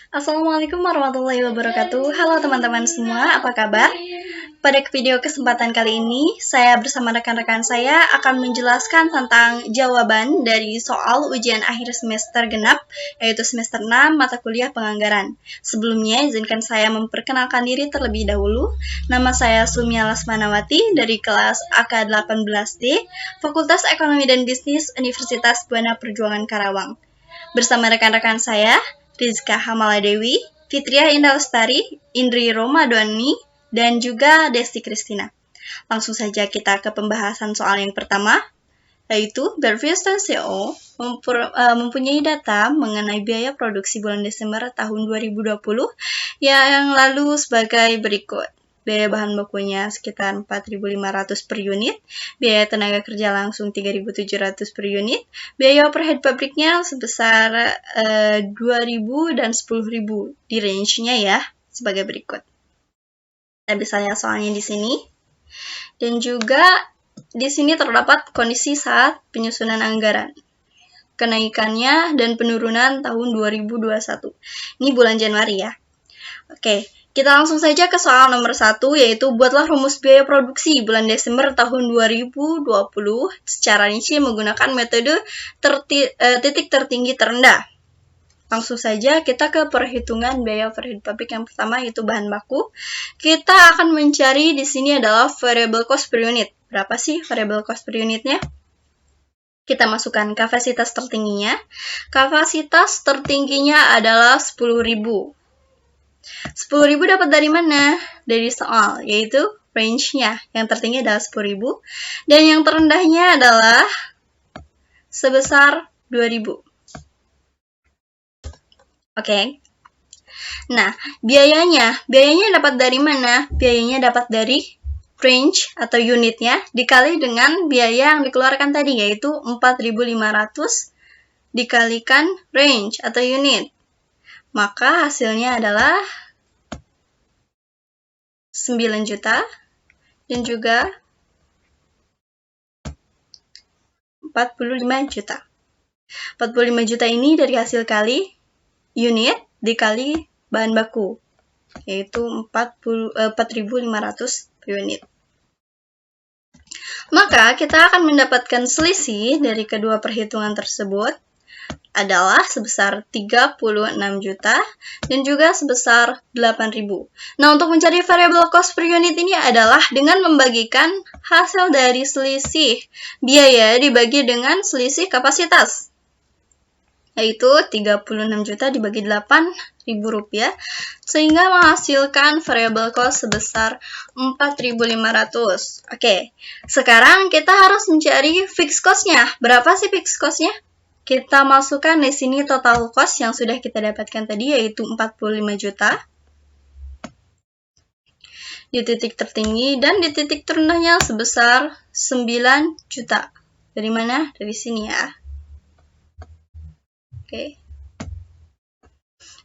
Assalamualaikum warahmatullahi wabarakatuh. Halo teman-teman semua, apa kabar? Pada video kesempatan kali ini, saya bersama rekan-rekan saya akan menjelaskan tentang jawaban dari soal ujian akhir semester genap, yaitu semester 6 mata kuliah penganggaran. Sebelumnya, izinkan saya memperkenalkan diri terlebih dahulu. Nama saya Sumia Lasmanawati dari kelas AK18D, Fakultas Ekonomi dan Bisnis Universitas Buana Perjuangan Karawang. Bersama rekan-rekan saya, Rizka Hamaladewi, Fitria Indah Lestari, Indri Romadhani, dan juga Desti Kristina. Langsung saja kita ke pembahasan soal yang pertama, yaitu Garvius dan CO mempunyai data mengenai biaya produksi bulan Desember tahun 2020 yang lalu sebagai berikut. Biaya bahan bakunya sekitar 4.500 per unit, biaya tenaga kerja langsung 3.700 per unit, biaya overhead pabriknya sebesar 2.000 dan 10.000 di range-nya ya, sebagai berikut. Kita bisa lihat soalnya di sini. Dan juga di sini terdapat kondisi saat penyusunan anggaran, kenaikannya dan penurunan tahun 2021. Ini bulan Januari ya. Oke, kita langsung saja ke soal nomor 1, yaitu buatlah rumus biaya produksi bulan Desember tahun 2020 secara rinci menggunakan metode titik tertinggi terendah. Langsung saja kita ke perhitungan biaya overhead pabrik yang pertama, yaitu bahan baku. Kita akan mencari di sini adalah variable cost per unit. Berapa sih variable cost per unitnya? Kita masukkan kapasitas tertingginya. Kapasitas tertingginya adalah 10.000. 10.000 dapat dari mana? Dari soal, yaitu range-nya. Yang tertinggi adalah 10.000 dan yang terendahnya adalah sebesar 2.000. Oke. Nah, biayanya dapat dari mana? Biayanya dapat dari range atau unitnya dikali dengan biaya yang dikeluarkan tadi, yaitu 4.500 dikalikan range atau unit. Maka hasilnya adalah 9 juta dan juga 45 juta. 45 juta ini dari hasil kali unit dikali bahan baku, yaitu 4.500 per unit. Maka kita akan mendapatkan selisih dari kedua perhitungan tersebut adalah sebesar 36 juta dan juga sebesar 8.000. Nah, untuk mencari variable cost per unit ini adalah dengan membagikan hasil dari selisih biaya dibagi dengan selisih kapasitas, yaitu 36 juta dibagi 8.000 rupiah, sehingga menghasilkan variable cost sebesar 4.500. Oke, sekarang kita harus mencari fixed cost-nya. Berapa sih fixed cost-nya? Kita masukkan di sini total cost yang sudah kita dapatkan tadi, yaitu 45 juta di titik tertinggi dan di titik terendahnya sebesar 9 juta. Dari mana? Dari sini ya. Oke.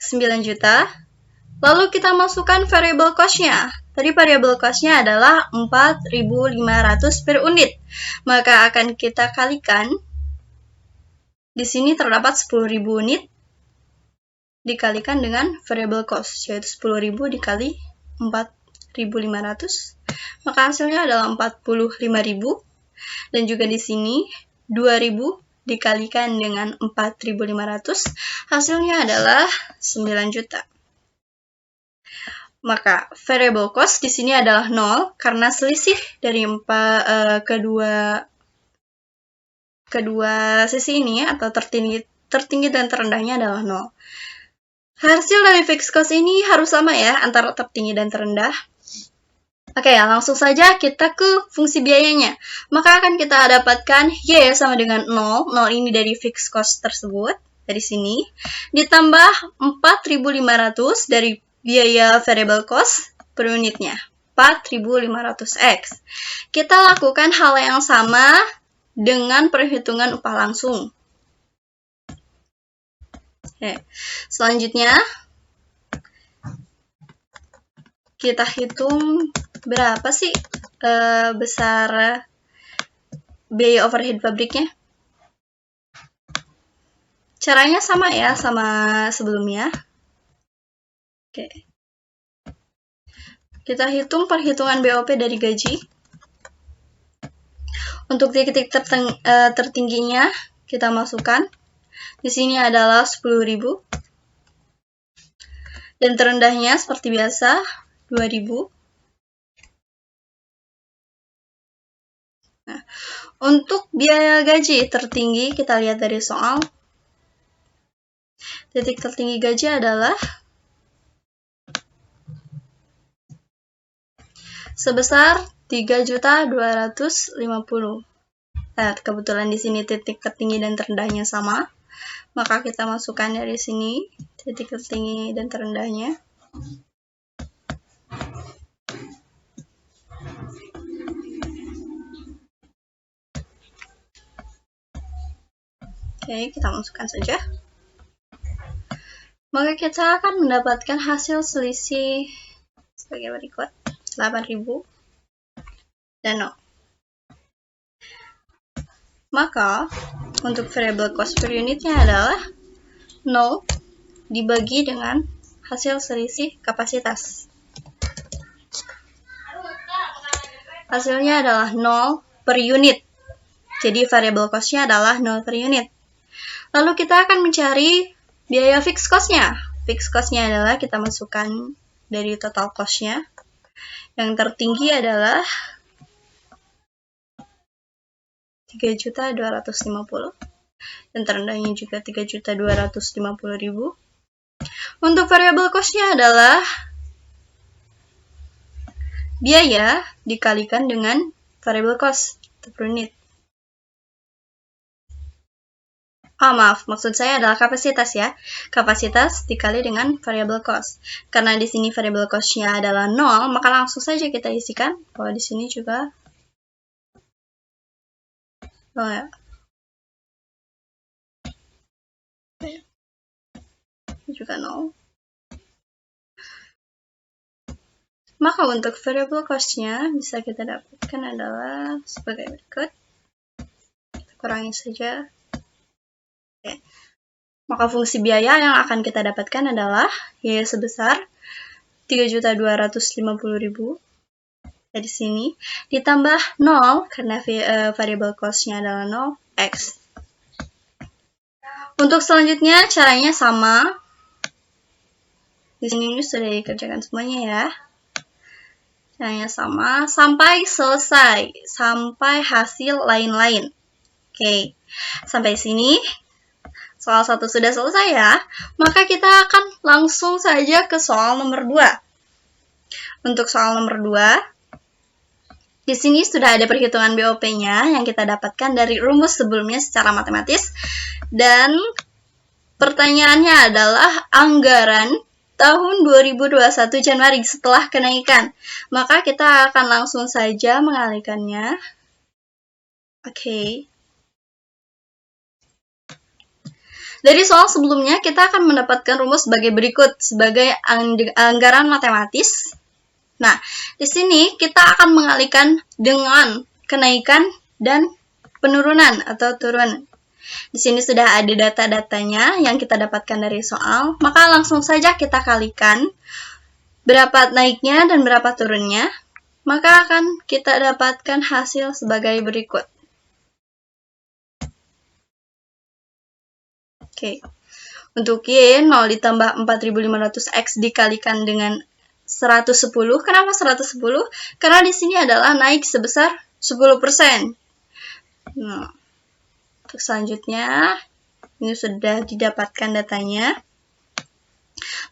9 juta. Lalu kita masukkan variable cost-nya. Tadi variable cost-nya adalah 4.500 per unit. Maka akan kita kalikan. Di sini terdapat 10.000 unit dikalikan dengan variable cost, yaitu 10.000 dikali 4.500, maka hasilnya adalah 45.000. Dan juga di sini 2.000 dikalikan dengan 4.500, hasilnya adalah 9 juta. Maka variable cost di sini adalah 0 karena selisih dari kedua sisi ini atau tertinggi dan terendahnya adalah 0. Hasil dari fixed cost ini harus sama ya antara tertinggi dan terendah. Oke, langsung saja kita ke fungsi biayanya. Maka akan kita dapatkan Y sama dengan 0. 0 ini dari fixed cost tersebut, dari sini. Ditambah 4.500 dari biaya variable cost per unitnya. 4.500X. Kita lakukan hal yang sama dengan perhitungan upah langsung. Oke. Selanjutnya, kita hitung berapa sih besar biaya overhead pabriknya. Caranya sama ya, sama sebelumnya. Oke. Kita hitung perhitungan BOP dari gaji. Untuk titik tertingginya kita masukkan. Di sini adalah 10.000. Dan terendahnya seperti biasa 2.000. Nah, untuk biaya gaji tertinggi kita lihat dari soal. Titik tertinggi gaji adalah sebesar 3.250.000. Nah, kebetulan di sini titik tertinggi dan terendahnya sama, maka kita masukkan dari sini titik tertinggi dan terendahnya. Oke, kita masukkan saja. Maka kita akan mendapatkan hasil selisih sebagai berikut. 8.000 dan 0. Maka untuk variable cost per unitnya adalah 0 dibagi dengan hasil selisih kapasitas. Hasilnya adalah 0 per unit. Jadi variable cost-nya adalah 0 per unit. Lalu kita akan mencari biaya fixed cost-nya. Fixed cost-nya adalah kita masukkan dari total cost-nya. Yang tertinggi adalah 3.250.000 dan terendahnya juga 3.250.000. Untuk variable cost-nya adalah biaya dikalikan dengan variable cost per unit. Maaf, maksud saya adalah kapasitas ya. Kapasitas dikali dengan variable cost. Karena di sini variable cost-nya adalah 0, maka langsung saja kita isikan bahwa di sini juga juga 0. Maka untuk variable cost-nya bisa kita dapatkan adalah sebagai berikut. Kita kurangi saja. Oke. Maka fungsi biaya yang akan kita dapatkan adalah biaya sebesar 3.250.000 dari sini ditambah 0 karena variable cost-nya adalah 0 X. Untuk selanjutnya caranya sama. Di sini sudah dikerjakan semuanya ya. Caranya sama sampai selesai, sampai hasil lain-lain. Oke. Sampai sini soal 1 sudah selesai ya. Maka kita akan langsung saja ke soal nomor 2. Untuk soal nomor 2, di sini sudah ada perhitungan BOP-nya yang kita dapatkan dari rumus sebelumnya secara matematis. Dan pertanyaannya adalah anggaran tahun 2021 Januari setelah kenaikan. Maka kita akan langsung saja mengalihkannya. Oke. Dari soal sebelumnya kita akan mendapatkan rumus sebagai berikut, sebagai anggaran matematis. Nah, di sini kita akan mengalihkan dengan kenaikan dan penurunan atau turun. Di sini sudah ada data-datanya yang kita dapatkan dari soal, maka langsung saja kita kalikan berapa naiknya dan berapa turunnya, maka akan kita dapatkan hasil sebagai berikut. Oke. Untuk Y, 0 ditambah 4.500X dikalikan dengan 110. Kenapa 110? Karena di sini adalah naik sebesar 10%. Nah, untuk selanjutnya, ini sudah didapatkan datanya.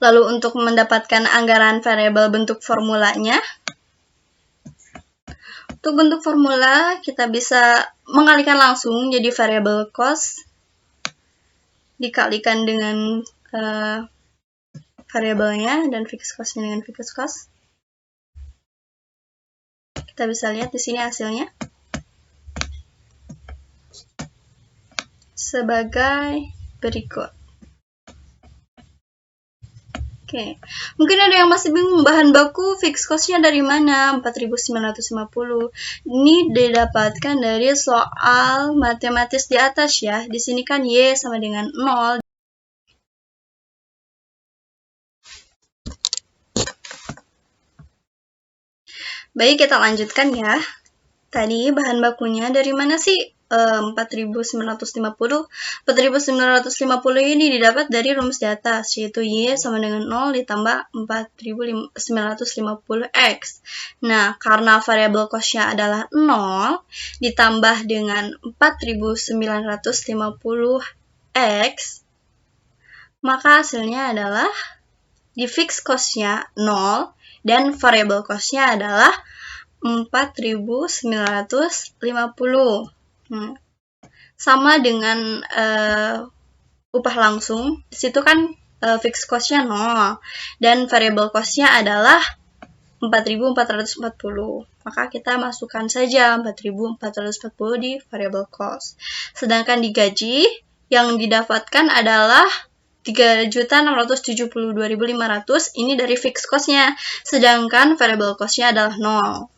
Lalu untuk mendapatkan anggaran variabel bentuk formulanya, untuk bentuk formula kita bisa mengalihkan langsung jadi variabel cost dikalikan dengan variabelnya dan fixed cost-nya dengan fixed cost. Kita bisa lihat di sini hasilnya sebagai berikut. Oke, mungkin ada yang masih bingung bahan baku fixed cost-nya dari mana? 4.950. Ini didapatkan dari soal matematis di atas ya. Di sini kan Y sama dengan 0. Baik, kita lanjutkan ya. Tadi bahan bakunya dari mana sih? 4.950. 4.950 ini didapat dari rumus di atas, yaitu Y sama dengan 0 ditambah 4.950X. Nah, karena variabel cost-nya adalah 0 ditambah dengan 4.950X, maka hasilnya adalah di fixed cost-nya 0 dan variable cost-nya adalah 4.950. Sama dengan upah langsung, di situ kan fixed cost-nya 0 dan variable cost-nya adalah 4.440. Maka kita masukkan saja 4.440 di variable cost. Sedangkan di gaji yang didapatkan adalah 3.672.500, ini dari fixed cost-nya, sedangkan variable cost-nya adalah 0.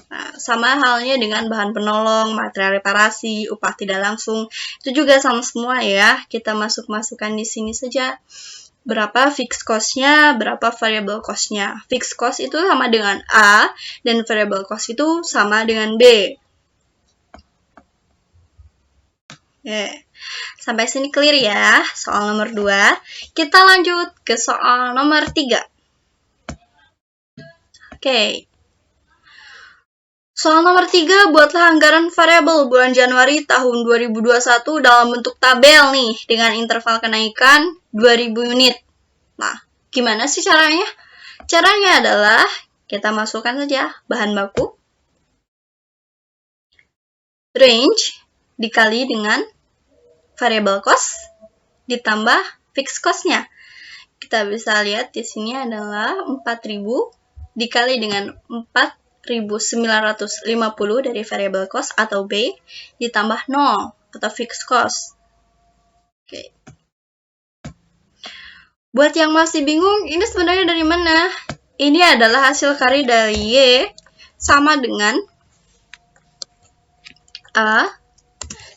Nah, sama halnya dengan bahan penolong, material reparasi, upah tidak langsung, itu juga sama semua ya. Kita masukkan di sini saja berapa fixed cost-nya, berapa variable cost-nya. Fixed cost itu sama dengan A, dan variable cost itu sama dengan B. Sampai sini clear ya, soal nomor 2. Kita lanjut ke soal nomor 3. Oke. Soal nomor 3, buatlah anggaran variabel bulan Januari tahun 2021 dalam bentuk tabel nih, dengan interval kenaikan 2000 unit. Nah, gimana sih caranya? Caranya adalah, kita masukkan saja bahan baku, range, dikali dengan variable cost, ditambah fixed cost-nya. Kita bisa lihat di sini adalah 4.000 dikali dengan 4.950 dari variable cost atau B ditambah 0 atau fixed cost. Oke. Buat yang masih bingung, ini sebenarnya dari mana? Ini adalah hasil kari dari Y sama dengan A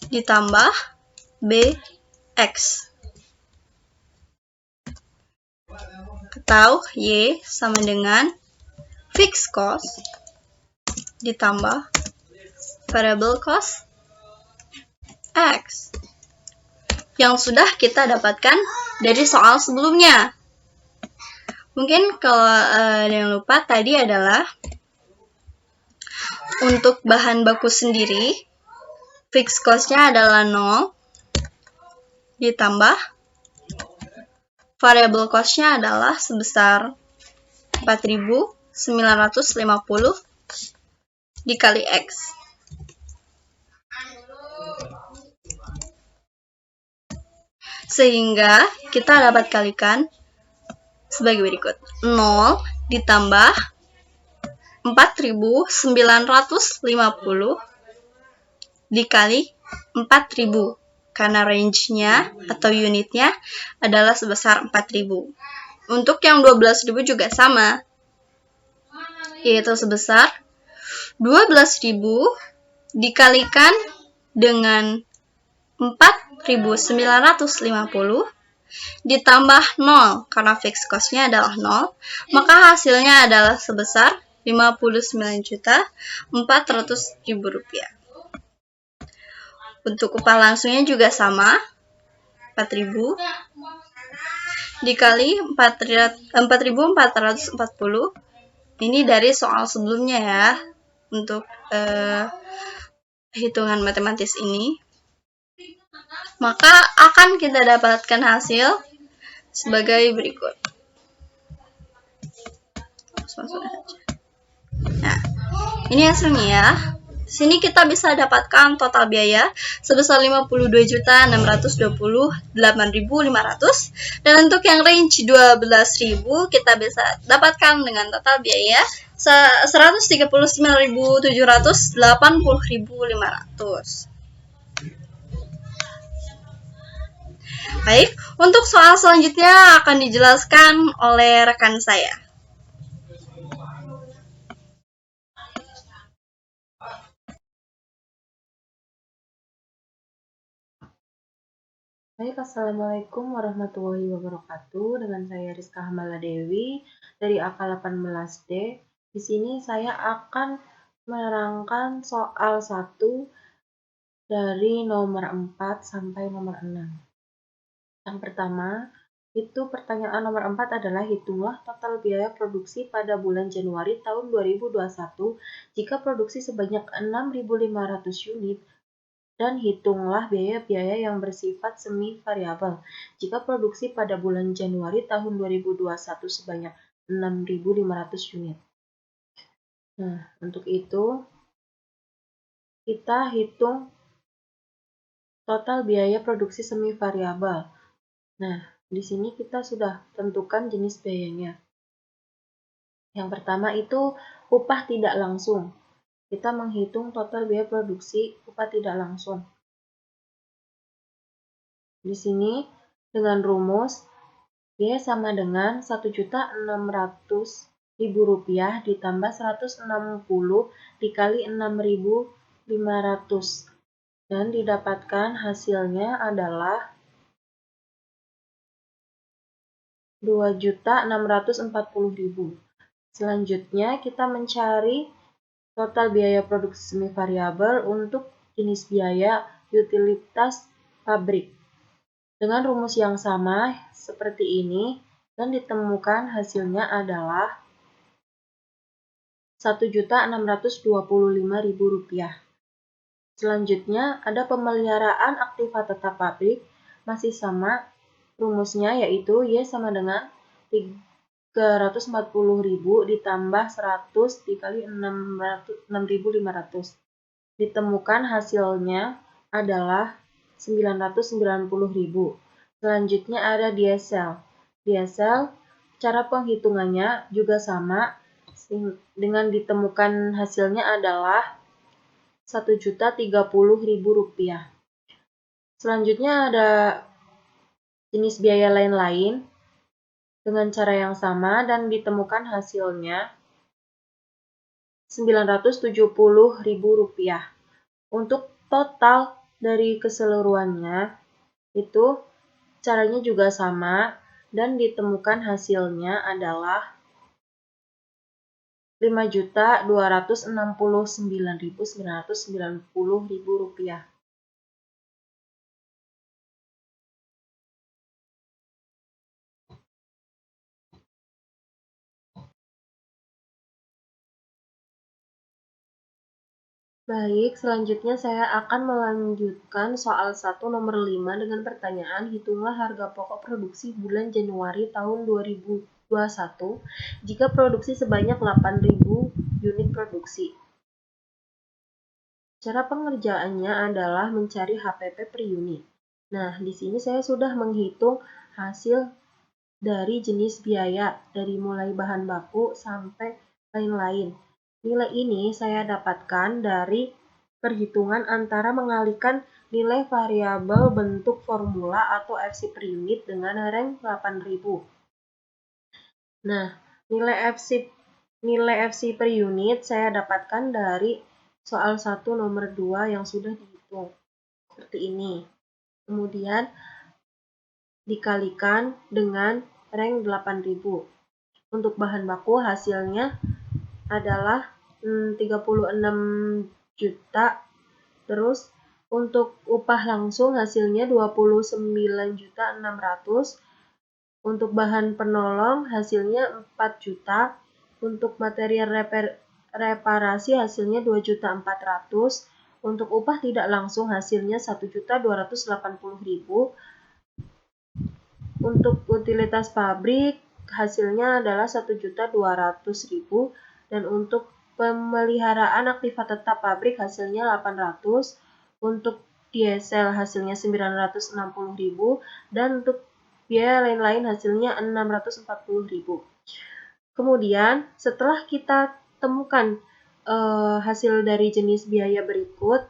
ditambah BX. Atau Y sama dengan fixed cost ditambah variable cost X yang sudah kita dapatkan dari soal sebelumnya. Mungkin kalau ada yang lupa, tadi adalah untuk bahan baku sendiri, fixed cost-nya adalah 0, ditambah variable cost-nya adalah sebesar 4.950 dikali X. Sehingga kita dapat kalikan sebagai berikut. 0 ditambah 4.950 dikali 4.000. Karena range-nya atau unitnya adalah sebesar 4.000. Untuk yang 12.000 juga sama, yaitu sebesar 12.000 dikalikan dengan 4.950 ditambah 0, karena fixed cost-nya adalah 0, maka hasilnya adalah sebesar Rp59.400.000. Untuk upah langsungnya juga sama, 4.000 dikali 4.440. Ini dari soal sebelumnya ya, untuk hitungan matematis ini. Maka akan kita dapatkan hasil sebagai berikut. Nah, ini hasilnya ya. Sini kita bisa dapatkan total biaya sebesar 52.628.500, dan untuk yang range 12.000 kita bisa dapatkan dengan total biaya 139.780.500. Baik, untuk soal selanjutnya akan dijelaskan oleh rekan saya. Baik, Assalamualaikum warahmatullahi wabarakatuh. Dengan saya Rizka Hamala Dewi dari AK 18D. Di sini saya akan menerangkan soal 1 dari nomor 4 sampai nomor 6. Yang pertama, itu pertanyaan nomor 4 adalah hitunglah total biaya produksi pada bulan Januari tahun 2021 jika produksi sebanyak 6.500 unit dan hitunglah biaya-biaya yang bersifat semi variabel jika produksi pada bulan Januari tahun 2021 sebanyak 6.500 unit. Nah, untuk itu kita hitung total biaya produksi semi variabel. Nah, di sini kita sudah tentukan jenis biayanya. Yang pertama itu upah tidak langsung. Kita menghitung total biaya produksi upah tidak langsung. Di sini dengan rumus Y sama dengan Rp1.600.000 ditambah 160 dikali 6.500 dan didapatkan hasilnya adalah 2.640.000. Selanjutnya kita mencari total biaya produksi semi variabel untuk jenis biaya utilitas pabrik. Dengan rumus yang sama seperti ini dan ditemukan hasilnya adalah Rp1.625.000. Selanjutnya ada pemeliharaan aktiva tetap pabrik, masih sama rumusnya yaitu Y sama dengan 340.000 ditambah 100 dikali 6.500. Ditemukan hasilnya adalah 990.000. Selanjutnya ada diesel. Diesel, cara penghitungannya juga sama, dengan ditemukan hasilnya adalah Rp1.030.000. Selanjutnya ada jenis biaya lain-lain dengan cara yang sama dan ditemukan hasilnya Rp970.000. Untuk total dari keseluruhannya itu caranya juga sama dan ditemukan hasilnya adalah Rp5.269.990.000. Baik, selanjutnya saya akan melanjutkan soal 1 nomor 5 dengan pertanyaan hitunglah harga pokok produksi bulan Januari tahun 2021 jika produksi sebanyak 8.000 unit produksi. Cara pengerjaannya adalah mencari HPP per unit. Nah, di sini saya sudah menghitung hasil dari jenis biaya, dari mulai bahan baku sampai lain-lain. Nilai ini saya dapatkan dari perhitungan antara mengalihkan nilai variabel bentuk formula atau FC per unit dengan rank 8.000. Nah, nilai FC per unit saya dapatkan dari soal 1 nomor 2 yang sudah dihitung. Seperti ini. Kemudian dikalikan dengan rank 8.000. Untuk bahan baku hasilnya adalah 36 juta. Terus untuk upah langsung hasilnya 29.600. Untuk bahan penolong hasilnya 4 juta. Untuk material reparasi hasilnya 2.400.000. Untuk upah tidak langsung hasilnya 1.280.000. Untuk utilitas pabrik hasilnya adalah 1.200.000 dan untuk pemeliharaan aktiva tetap pabrik hasilnya 800, untuk diesel hasilnya 960.000 dan untuk biaya lain-lain hasilnya 640.000. Kemudian setelah kita temukan hasil dari jenis biaya berikut,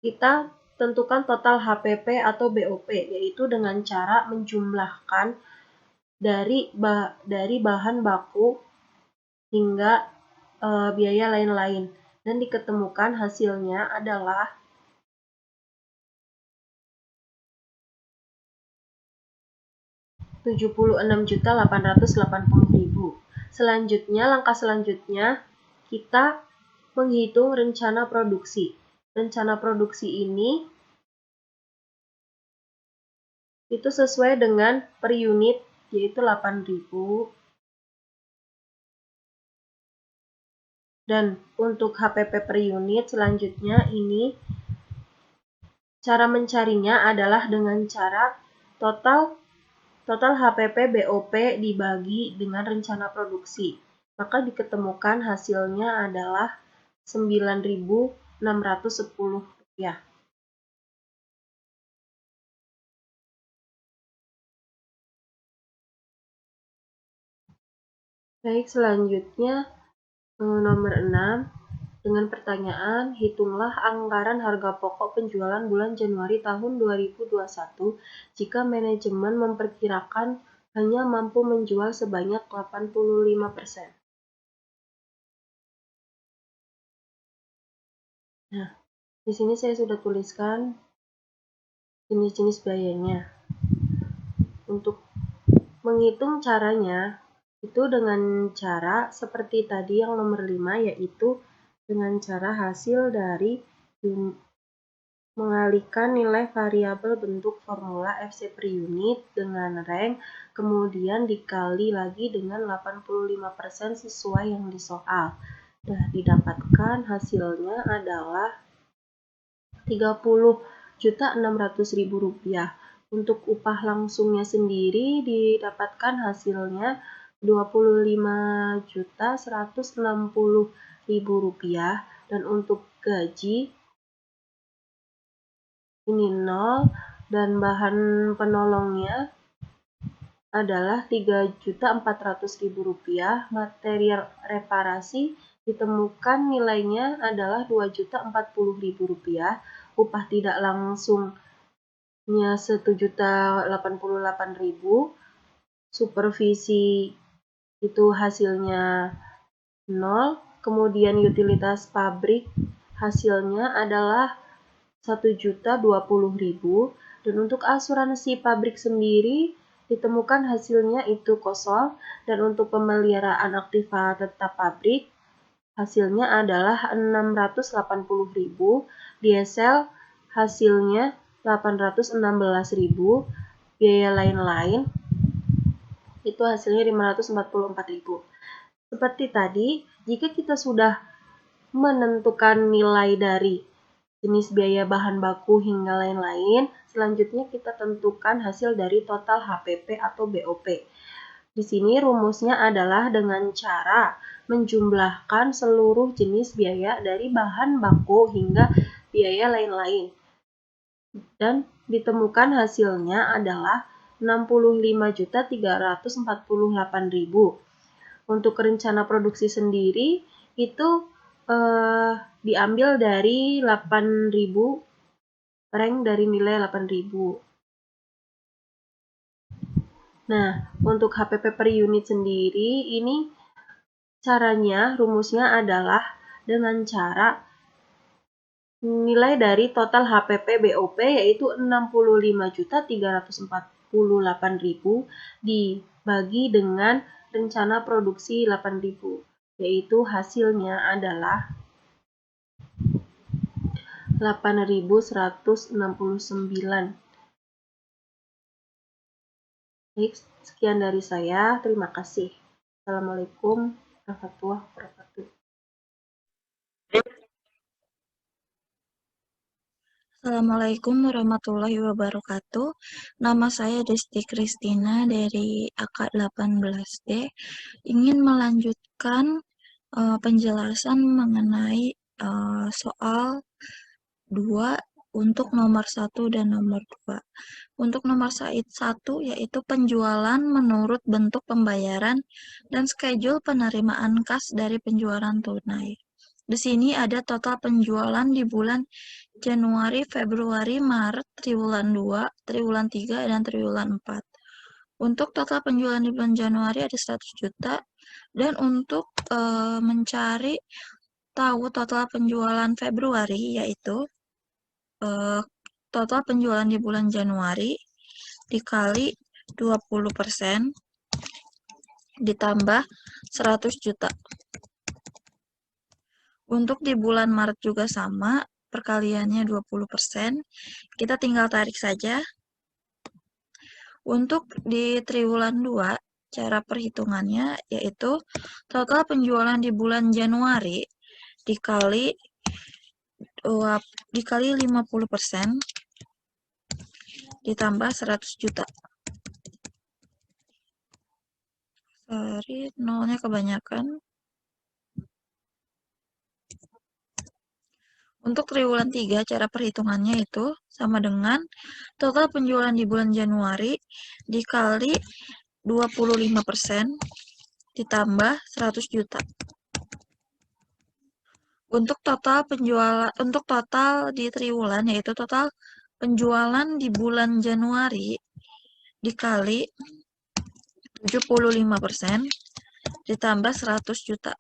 kita tentukan total HPP atau BOP, yaitu dengan cara menjumlahkan dari bahan baku hingga biaya lain-lain, dan diketemukan hasilnya adalah Rp76.880.000. selanjutnya, langkah selanjutnya, kita menghitung rencana produksi. Rencana produksi ini itu sesuai dengan per unit, yaitu 8.000. Dan untuk HPP per unit selanjutnya ini, cara mencarinya adalah dengan cara total HPP BOP dibagi dengan rencana produksi. Maka diketemukan hasilnya adalah Rp9.610. Baik, selanjutnya nomor 6 dengan pertanyaan, hitunglah anggaran harga pokok penjualan bulan Januari tahun 2021 jika manajemen memperkirakan hanya mampu menjual sebanyak 85%. Nah, di sini saya sudah tuliskan jenis-jenis biayanya. Untuk menghitung caranya, itu dengan cara seperti tadi yang nomor 5, yaitu dengan cara hasil dari mengalihkan nilai variabel bentuk formula FC per unit dengan rank, kemudian dikali lagi dengan 85% sesuai yang di soal. Nah, didapatkan hasilnya adalah Rp30.600.000. Untuk upah langsungnya sendiri didapatkan hasilnya Rp25.160.000, dan untuk gaji ini 0 dan bahan penolongnya adalah Rp3.400.000. Materi reparasi ditemukan nilainya adalah Rp2.040.000. Upah tidak langsungnya Rp1.088.000. Supervisi itu hasilnya 0. Kemudian utilitas pabrik hasilnya adalah Rp1.020.000. Dan untuk asuransi pabrik sendiri ditemukan hasilnya itu kosong. Dan untuk pemeliharaan aktiva tetap pabrik hasilnya adalah Rp680.000. Diesel hasilnya Rp816.000. Biaya lain-lain itu hasilnya Rp544.000. Seperti tadi, jika kita sudah menentukan nilai dari jenis biaya bahan baku hingga lain-lain, selanjutnya kita tentukan hasil dari total HPP atau BOP. Di sini rumusnya adalah dengan cara menjumlahkan seluruh jenis biaya dari bahan baku hingga biaya lain-lain. Dan ditemukan hasilnya adalah Rp65.348.000. Untuk rencana produksi sendiri itu diambil dari 8.000, rank dari nilai 8.000. Nah, untuk HPP per unit sendiri ini caranya, rumusnya adalah dengan cara nilai dari total HPP BOP yaitu Rp65.348.000 dibagi dengan rencana produksi 8.000, yaitu hasilnya adalah 8.169. Baik, sekian dari saya. Terima kasih. Assalamualaikum warahmatullahi wabarakatuh. Assalamualaikum warahmatullahi wabarakatuh. Nama saya Desti Kristina dari AK18D. Ingin melanjutkan penjelasan mengenai soal 2 untuk nomor 1 dan nomor 2. Untuk nomor 1 yaitu penjualan menurut bentuk pembayaran dan schedule penerimaan kas dari penjualan tunai. Di sini ada total penjualan di bulan Januari, Februari, Maret, triwulan 2, triwulan 3, dan triwulan 4. Untuk total penjualan di bulan Januari ada 100 juta. Dan untuk mencari tahu total penjualan Februari yaitu total penjualan di bulan Januari dikali 20% ditambah 100 juta. Untuk di bulan Maret juga sama, perkaliannya 20%. Kita tinggal tarik saja. Untuk di triwulan 2, cara perhitungannya yaitu total penjualan di bulan Januari dikali 50% ditambah 100 juta. Sorry, nolnya kebanyakan. Untuk triwulan 3, cara perhitungannya itu sama dengan total penjualan di bulan Januari dikali 25% ditambah 100 juta. Untuk total di triwulan yaitu total penjualan di bulan Januari dikali 75% ditambah 100 juta.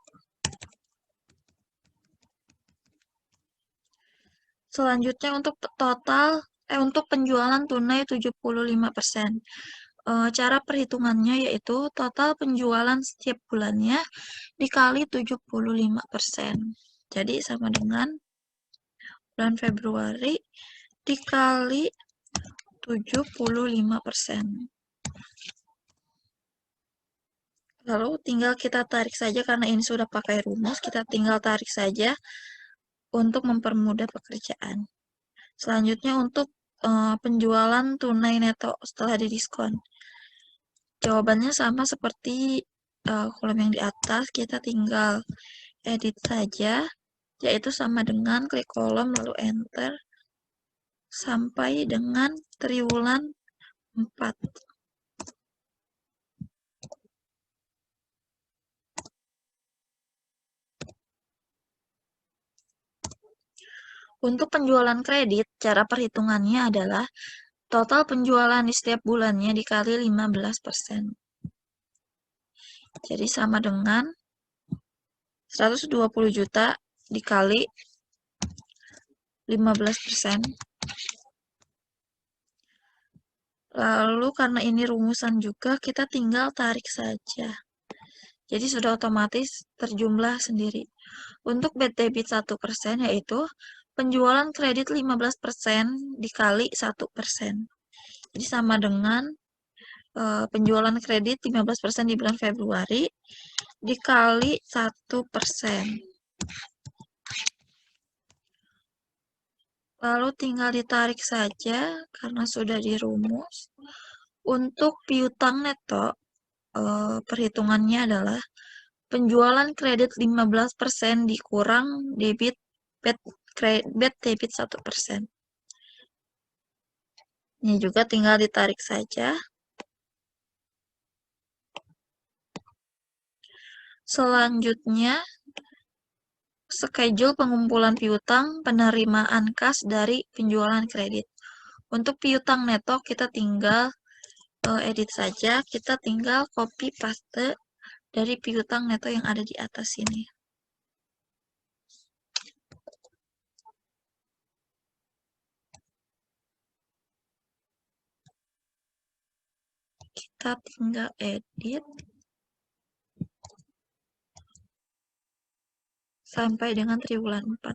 Selanjutnya untuk penjualan tunai 75%. Cara perhitungannya yaitu total penjualan setiap bulannya dikali 75%. Jadi sama dengan bulan Februari dikali 75%. Lalu tinggal kita tarik saja karena ini sudah pakai rumus, kita tinggal tarik saja untuk mempermudah pekerjaan. Selanjutnya untuk penjualan tunai neto setelah didiskon. Jawabannya sama seperti kolom yang di atas, kita tinggal edit saja, yaitu sama dengan klik kolom lalu enter sampai dengan triwulan 4. Untuk penjualan kredit, cara perhitungannya adalah total penjualan di setiap bulannya dikali 15%. Jadi sama dengan 120 juta dikali 15%. Lalu karena ini rumusan juga, kita tinggal tarik saja. Jadi sudah otomatis terjumlah sendiri. Untuk bad debit 1% yaitu penjualan kredit 15% dikali 1%. Jadi sama dengan penjualan kredit 15% di bulan Februari dikali 1%. Lalu tinggal ditarik saja karena sudah dirumus. Untuk piutang neto, perhitungannya adalah penjualan kredit 15% dikurang bad debit 1%. Ini juga tinggal ditarik saja. Selanjutnya, schedule pengumpulan piutang penerimaan kas dari penjualan kredit. Untuk piutang neto kita tinggal edit saja, kita tinggal copy paste dari piutang neto yang ada di atas ini. Kita tinggal edit sampai dengan triwulan 4.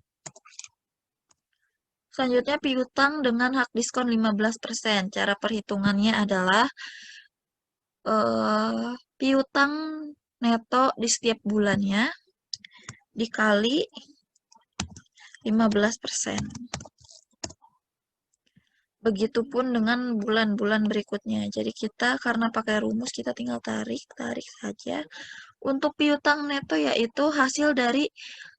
Selanjutnya piutang dengan hak diskon 15%. Cara perhitungannya adalah piutang neto di setiap bulannya dikali 15%. Begitupun dengan bulan-bulan berikutnya. Jadi kita karena pakai rumus kita tinggal tarik saja. Untuk piutang neto yaitu hasil dari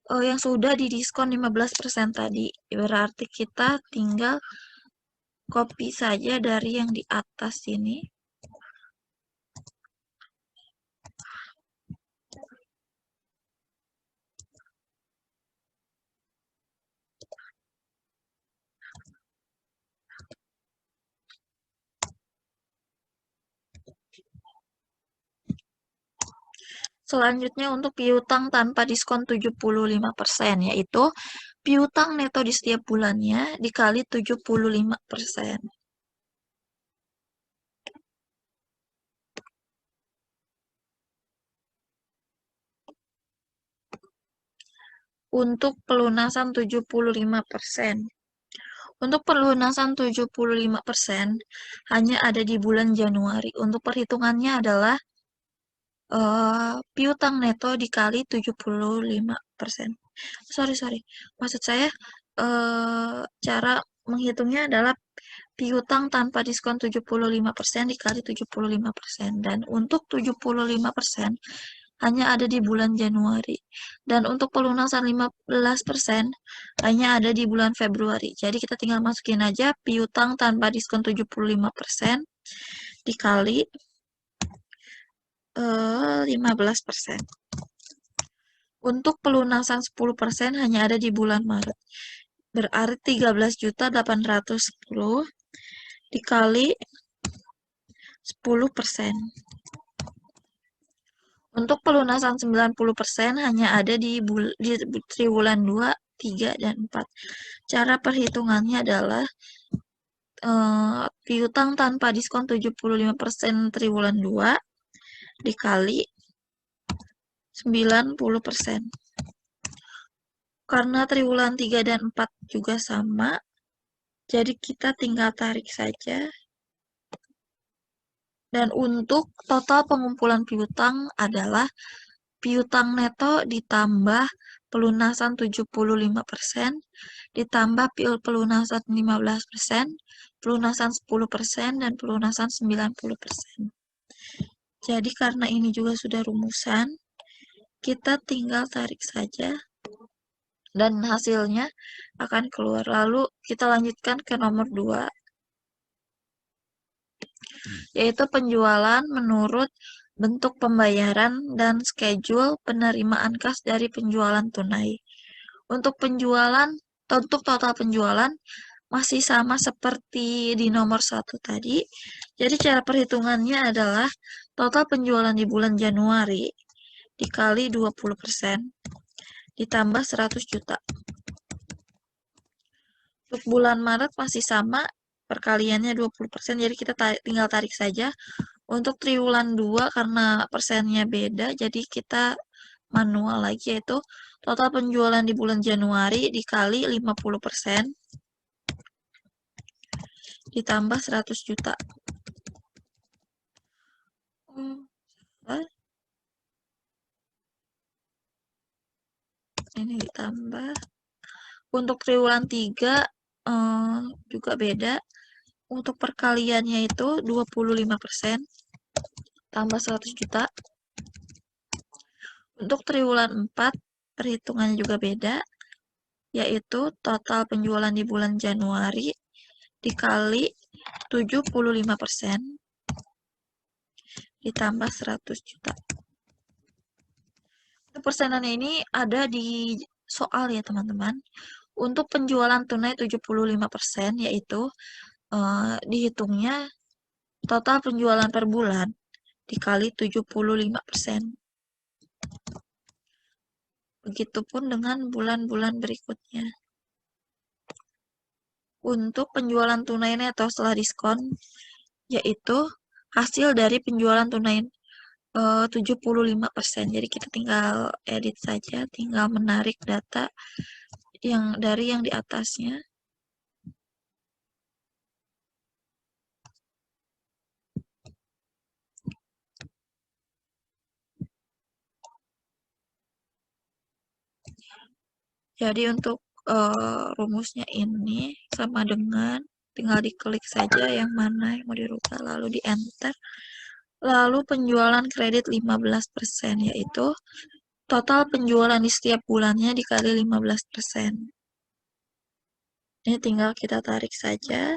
yang sudah didiskon 15% tadi. Berarti kita tinggal copy saja dari yang di atas ini. Selanjutnya untuk piutang tanpa diskon 75%, yaitu piutang neto di setiap bulannya dikali 75%. untuk pelunasan 75%. Untuk pelunasan 75% hanya ada di bulan Januari. Untuk perhitungannya adalah piutang neto dikali 75%. Sorry. Maksud saya cara menghitungnya adalah piutang tanpa diskon 75% dikali 75%. Dan untuk 75% hanya ada di bulan Januari. Dan untuk pelunasan 15% hanya ada di bulan Februari. Jadi kita tinggal masukin aja piutang tanpa diskon 75% dikali 15%. Untuk pelunasan 10% hanya ada di bulan Maret. Berarti 13.810 dikali 10%. Untuk pelunasan 90% hanya ada di triwulan 2, 3, dan 4. Cara perhitungannya adalah piutang tanpa diskon 75% triwulan 2 dikali 90%. Karena triwulan 3 dan 4 juga sama, jadi kita tinggal tarik saja. Dan untuk total pengumpulan piutang adalah piutang neto ditambah pelunasan 75%, ditambah pelunasan 15%, pelunasan 10%, dan pelunasan 90%. Jadi karena ini juga sudah rumusan, kita tinggal tarik saja dan hasilnya akan keluar. Lalu kita lanjutkan ke nomor 2, yaitu penjualan menurut bentuk pembayaran dan schedule penerimaan kas dari penjualan tunai. Untuk total penjualan masih sama seperti di nomor 1 tadi. Jadi cara perhitungannya adalah total penjualan di bulan Januari dikali 20% ditambah 100 juta. Untuk bulan Maret masih sama, perkaliannya 20%, jadi kita tinggal tarik saja. Untuk triwulan 2 karena persennya beda, jadi kita manual lagi, yaitu total penjualan di bulan Januari dikali 50% ditambah 100 juta. Ini ditambah. Untuk triwulan 3 juga beda. Untuk perkaliannya itu 25% tambah 100 juta. Untuk triwulan 4 perhitungannya juga beda, yaitu total penjualan di bulan Januari dikali 75% ditambah 100 juta. Persenannya ini ada di soal ya teman-teman. Untuk penjualan tunai 75%, yaitu dihitungnya total penjualan per bulan dikali 75%. Begitupun dengan bulan-bulan berikutnya. Untuk penjualan tunai neto setelah diskon, yaitu hasil dari penjualan tunai 75%. Jadi kita tinggal edit saja, tinggal menarik data dari yang di atasnya. Jadi untuk rumusnya ini sama dengan tinggal diklik saja yang mana yang mau dirubah, lalu di enter. Lalu penjualan kredit 15%, yaitu total penjualan di setiap bulannya dikali 15%. Ini tinggal kita tarik saja.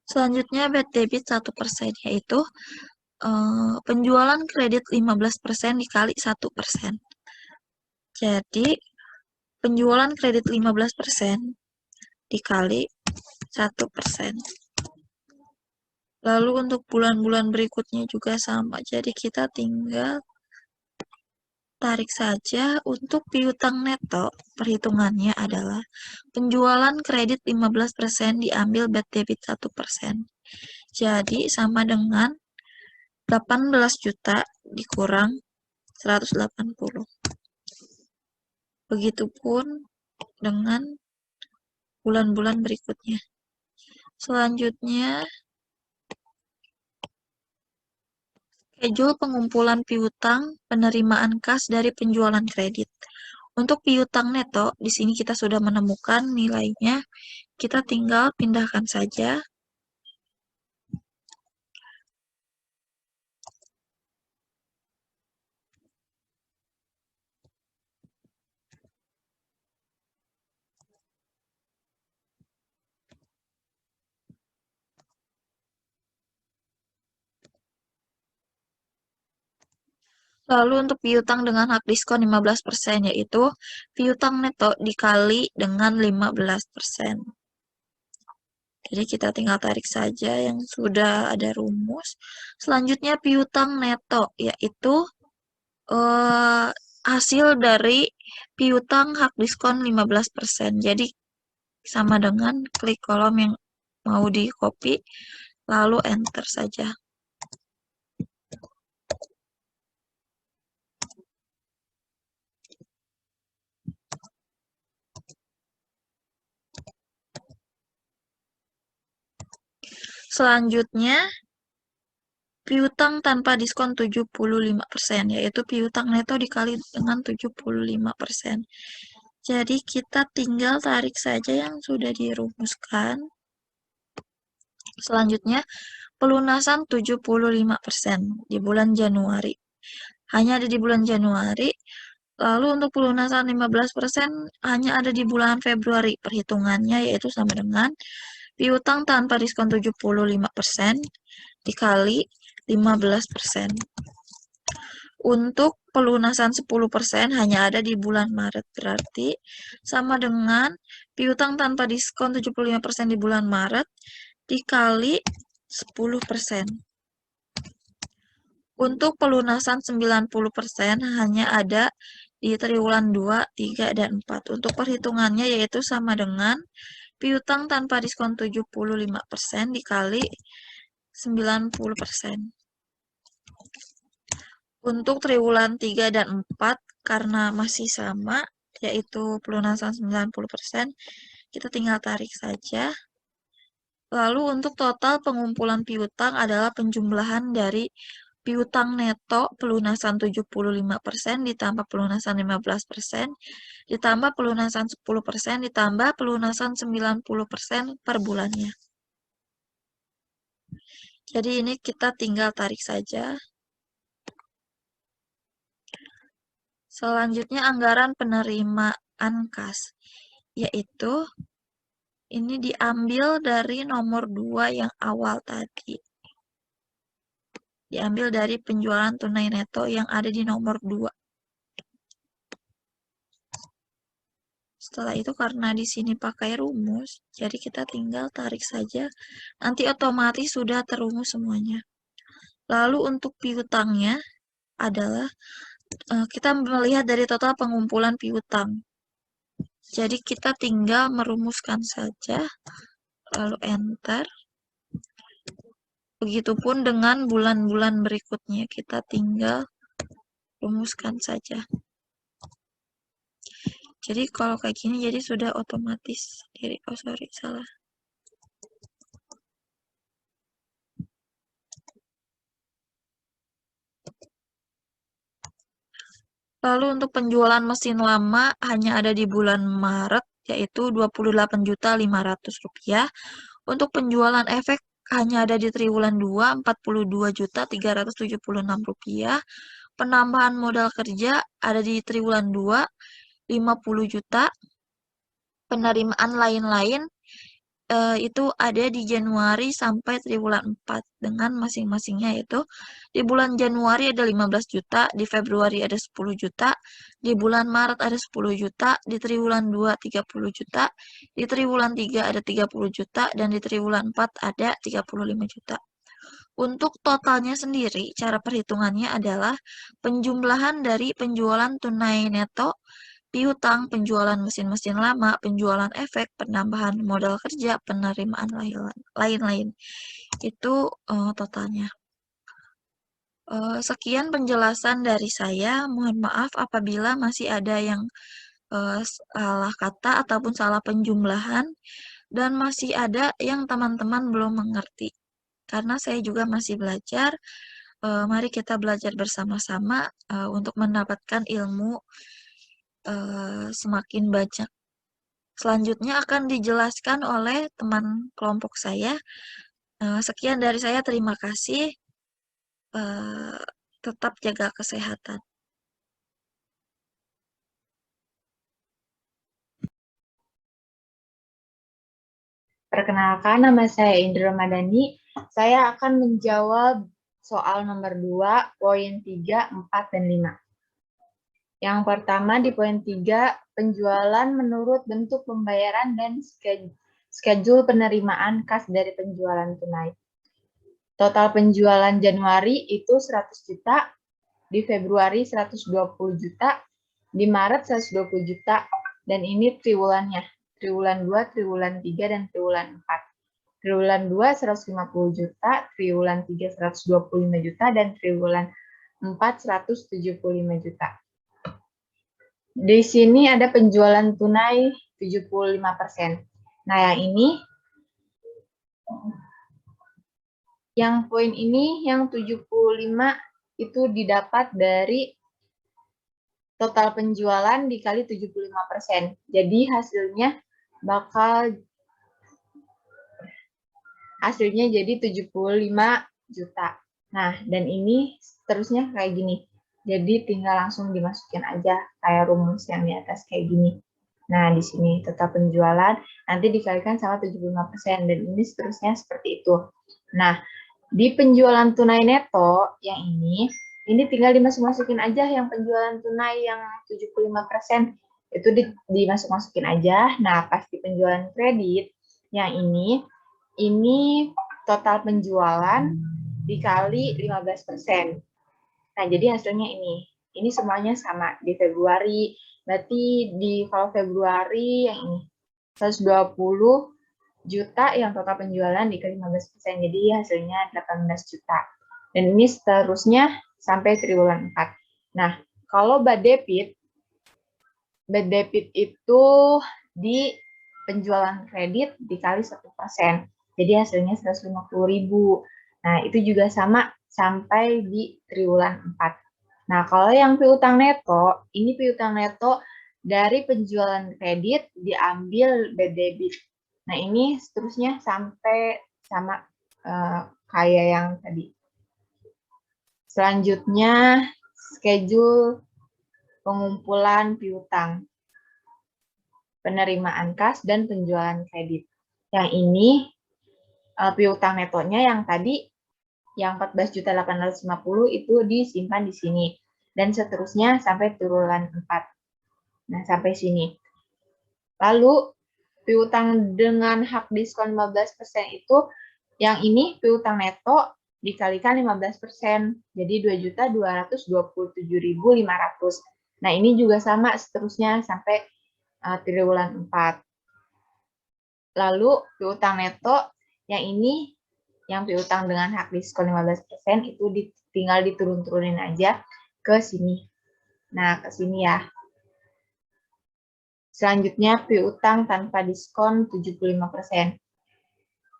Selanjutnya bad debit 1%, yaitu penjualan kredit 15% dikali 1%. Jadi penjualan kredit 15% dikali 1%. Lalu untuk bulan-bulan berikutnya juga sama. Jadi kita tinggal tarik saja. Untuk piutang neto, perhitungannya adalah penjualan kredit 15% diambil bad debit 1%. Jadi sama dengan 18 juta dikurang 180. Begitupun dengan bulan-bulan berikutnya. Selanjutnya, schedule pengumpulan piutang penerimaan kas dari penjualan kredit. Untuk piutang neto, di sini kita sudah menemukan nilainya. Kita tinggal pindahkan saja. Lalu untuk piutang dengan hak diskon 15%, yaitu piutang neto dikali dengan 15%. Jadi kita tinggal tarik saja yang sudah ada rumus. Selanjutnya piutang neto, yaitu hasil dari piutang hak diskon 15%. Jadi sama dengan klik kolom yang mau di copy, lalu enter saja. Selanjutnya, piutang tanpa diskon 75%, yaitu piutang neto dikali dengan 75%. Jadi kita tinggal tarik saja yang sudah dirumuskan. Selanjutnya, pelunasan 75% di bulan Januari. Hanya ada di bulan Januari. Lalu untuk pelunasan 15% hanya ada di bulan Februari. Perhitungannya yaitu sama dengan piutang tanpa diskon 75% dikali 15%. Untuk pelunasan 10% hanya ada di bulan Maret. Berarti sama dengan piutang tanpa diskon 75% di bulan Maret dikali 10%. Untuk pelunasan 90% hanya ada di triwulan 2, 3, dan 4. Untuk perhitungannya yaitu sama dengan piutang tanpa diskon 75% dikali 90%. Untuk triwulan 3 dan 4, karena masih sama, yaitu pelunasan 90%, kita tinggal tarik saja. Lalu untuk total pengumpulan piutang adalah penjumlahan dari piutang neto pelunasan 75% ditambah pelunasan 15% ditambah pelunasan 10% ditambah pelunasan 90% per bulannya. Jadi ini kita tinggal tarik saja. Selanjutnya anggaran penerimaan kas, yaitu ini diambil dari nomor 2 yang awal tadi. Diambil dari penjualan tunai neto yang ada di nomor 2. Setelah itu karena di sini pakai rumus, jadi kita tinggal tarik saja. Nanti otomatis sudah terumus semuanya. Lalu untuk piutangnya adalah kita melihat dari total pengumpulan piutang. Jadi kita tinggal merumuskan saja, lalu enter. Begitupun dengan bulan-bulan berikutnya, kita tinggal rumuskan saja. Jadi kalau kayak gini jadi sudah otomatis sendiri. Oh sorry, salah. Lalu untuk penjualan mesin lama hanya ada di bulan Maret, yaitu Rp28.500.000. Untuk penjualan efek hanya ada di triwulan 2, Rp42.376. Penambahan modal kerja ada di triwulan 2, 50 juta. Penerimaan lain-lain itu ada di Januari sampai triwulan 4 dengan masing-masingnya, yaitu di bulan Januari ada 15 juta, di Februari ada 10 juta, di bulan Maret ada 10 juta, di triwulan 2 30 juta, di triwulan 3 ada 30 juta, dan di triwulan 4 ada 35 juta. Untuk totalnya sendiri, cara perhitungannya adalah penjumlahan dari penjualan tunai neto, piutang, penjualan mesin-mesin lama, penjualan efek, penambahan modal kerja, penerimaan lain-lain. Itu totalnya. Sekian penjelasan dari saya. Mohon maaf apabila masih ada yang salah kata ataupun salah penjumlahan, dan masih ada yang teman-teman belum mengerti. Karena saya juga masih belajar. Mari kita belajar bersama-sama untuk mendapatkan ilmu semakin banyak. Selanjutnya akan dijelaskan oleh teman kelompok saya. Sekian dari saya, terima kasih. Tetap jaga kesehatan. Perkenalkan, nama saya Indra Ramadhani. Saya akan menjawab soal nomor 2, poin 3, 4, dan 5. Yang pertama di poin 3, penjualan menurut bentuk pembayaran dan schedule penerimaan kas dari penjualan tunai. Total penjualan Januari itu 100 juta, di Februari 120 juta, di Maret 120 juta, dan ini triwulannya. Triwulan 2, triwulan 3, dan triwulan 4. Triwulan 2 150 juta, triwulan 3 125 juta, dan triwulan 4 175 juta. Di sini ada penjualan tunai 75%. Nah, yang poin ini, yang 75 itu didapat dari total penjualan dikali 75%. Jadi hasilnya jadi 75 juta. Nah, dan ini seterusnya kayak gini. Jadi tinggal langsung dimasukin aja kayak rumus yang di atas kayak gini. Nah, di sini total penjualan nanti dikalikan sama 75%, dan ini seterusnya seperti itu. Nah, di penjualan tunai neto yang ini tinggal dimasuk-masukin aja yang penjualan tunai yang 75%, itu dimasuk-masukin aja. Nah, pas di penjualan kredit yang ini total penjualan dikali 15%. Nah, jadi hasilnya ini semuanya sama di Februari. Berarti kalau Februari yang ini 120 juta yang total penjualan dikali 15%. Jadi hasilnya 18 juta. Dan ini seterusnya sampai triwulan 4. Nah, kalau bad debit itu di penjualan kredit dikali 1%. Jadi hasilnya 150.000. Nah, itu juga sama sampai di triwulan 4. Nah, kalau yang piutang neto, ini piutang neto dari penjualan kredit diambil bad debit. Nah, ini seterusnya sampai sama kayak yang tadi. Selanjutnya, schedule pengumpulan piutang, penerimaan kas, dan penjualan kredit. Yang ini piutang netonya yang tadi, yang 14.850 itu disimpan di sini. Dan seterusnya sampai triwulan 4. Nah, sampai sini. Lalu, piutang dengan hak diskon 15% itu, yang ini piutang neto dikalikan 15%. Jadi 2.227.500. Nah, ini juga sama seterusnya sampai triwulan 4. Lalu, piutang neto yang ini, yang piutang dengan hak diskon 15% itu tinggal diturun-turunin aja ke sini. Nah, ke sini ya. Selanjutnya, piutang tanpa diskon 75%.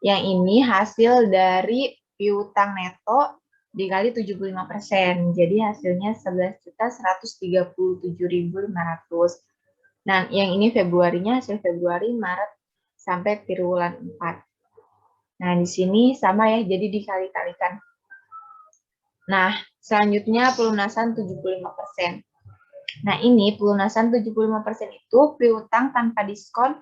Yang ini hasil dari piutang neto dikali 75%. Jadi hasilnya 11.137.500. Nah, yang ini Februarinya, hasil Februari, Maret, sampai triwulan 4. Nah, di sini sama ya, jadi dikali-kalikan. Nah, selanjutnya pelunasan 75%. Nah, ini pelunasan 75% itu piutang tanpa diskon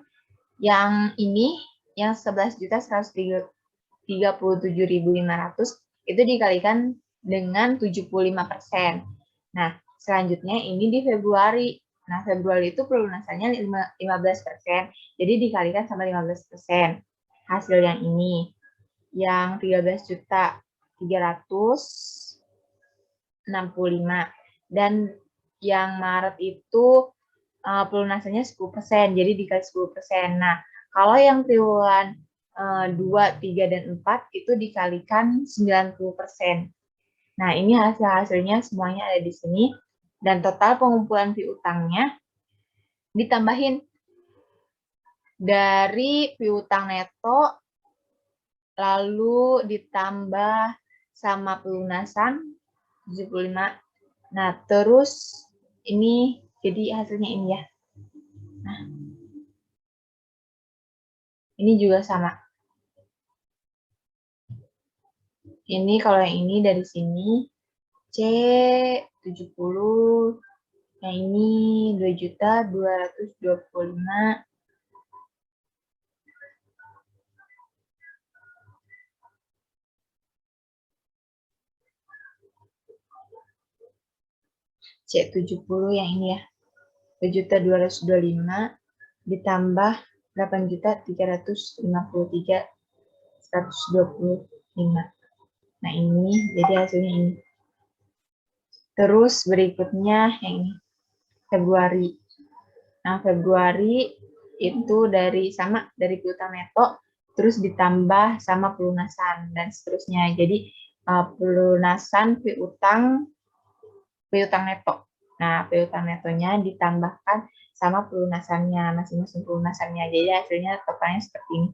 yang ini, yang 11.137.500 itu dikalikan dengan 75%. Nah, selanjutnya ini di Februari. Nah, Februari itu pelunasannya 15%, jadi dikalikan sama 15%. Hasil yang ini, yang 13.365, dan yang Maret itu pelunasannya 10%, jadi dikali 10%. Nah, kalau yang triwulan 2, 3, dan 4 itu dikalikan 90%. Nah, ini hasil-hasilnya semuanya ada di sini. Dan total pengumpulan piutangnya ditambahin dari piutang neto, lalu ditambah sama pelunasan 75. Nah, terus ini jadi hasilnya ini ya. Nah, ini juga sama. Ini kalau yang ini dari sini C70, yang ini 2.225. C70 yang ini ya. 2.225 ditambah 8.353.125. Nah, ini jadi hasilnya ini. Terus berikutnya yang ini, Februari. Nah, Februari itu dari piutang neto, terus ditambah sama pelunasan dan seterusnya. Jadi pelunasan piutang neto. Nah, piutang netonya ditambahkan sama pelunasannya, masing-masing pelunasannya. Jadi hasilnya totalnya seperti ini.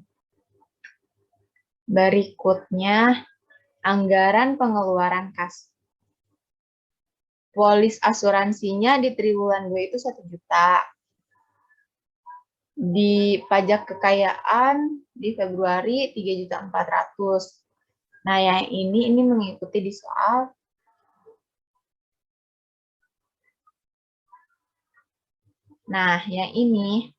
Berikutnya, anggaran pengeluaran kas. Polis asuransinya di triwulan 2 itu 1 juta. Di pajak kekayaan di Februari 3.400.000. Nah, yang ini mengikuti di soal. Nah, yang ini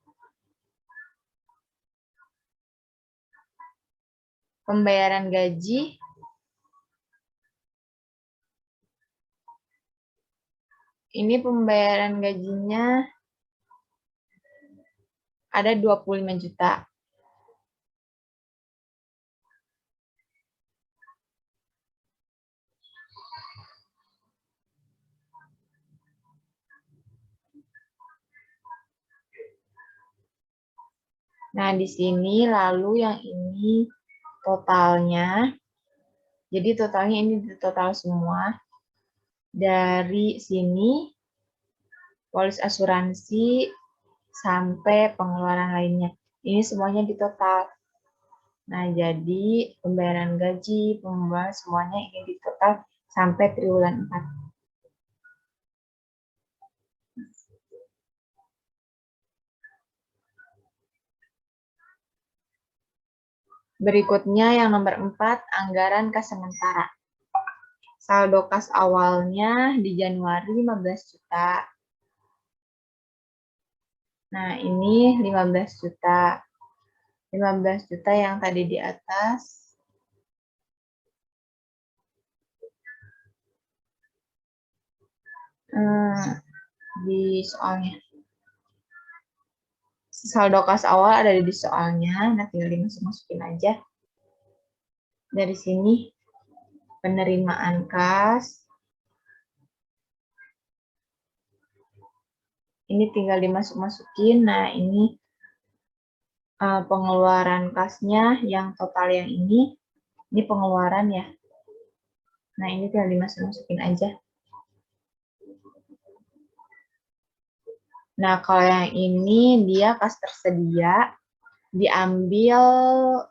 pembayaran gaji ini pembayaran gajinya ada 25 juta. Nah, di sini lalu yang ini totalnya. Jadi totalnya ini total semua. Dari sini polis asuransi sampai pengeluaran lainnya. Ini semuanya di total. Nah, jadi pembayaran gaji, pembayaran semuanya ini di total sampai triwulan 4. Berikutnya yang nomor 4, anggaran kas sementara. Saldo kas awalnya di Januari 15 juta. Nah, ini 15 juta. 15 juta yang tadi di atas. Di soalnya. Saldo kas awal ada di soalnya. Nah, tinggal dimasukin aja. Dari sini, penerimaan kas. Ini tinggal dimasuk-masukin. Nah, ini pengeluaran kasnya yang total yang ini pengeluaran ya. Nah, ini tinggal dimasuk-masukin aja. Nah, kalau yang ini dia kas tersedia, diambil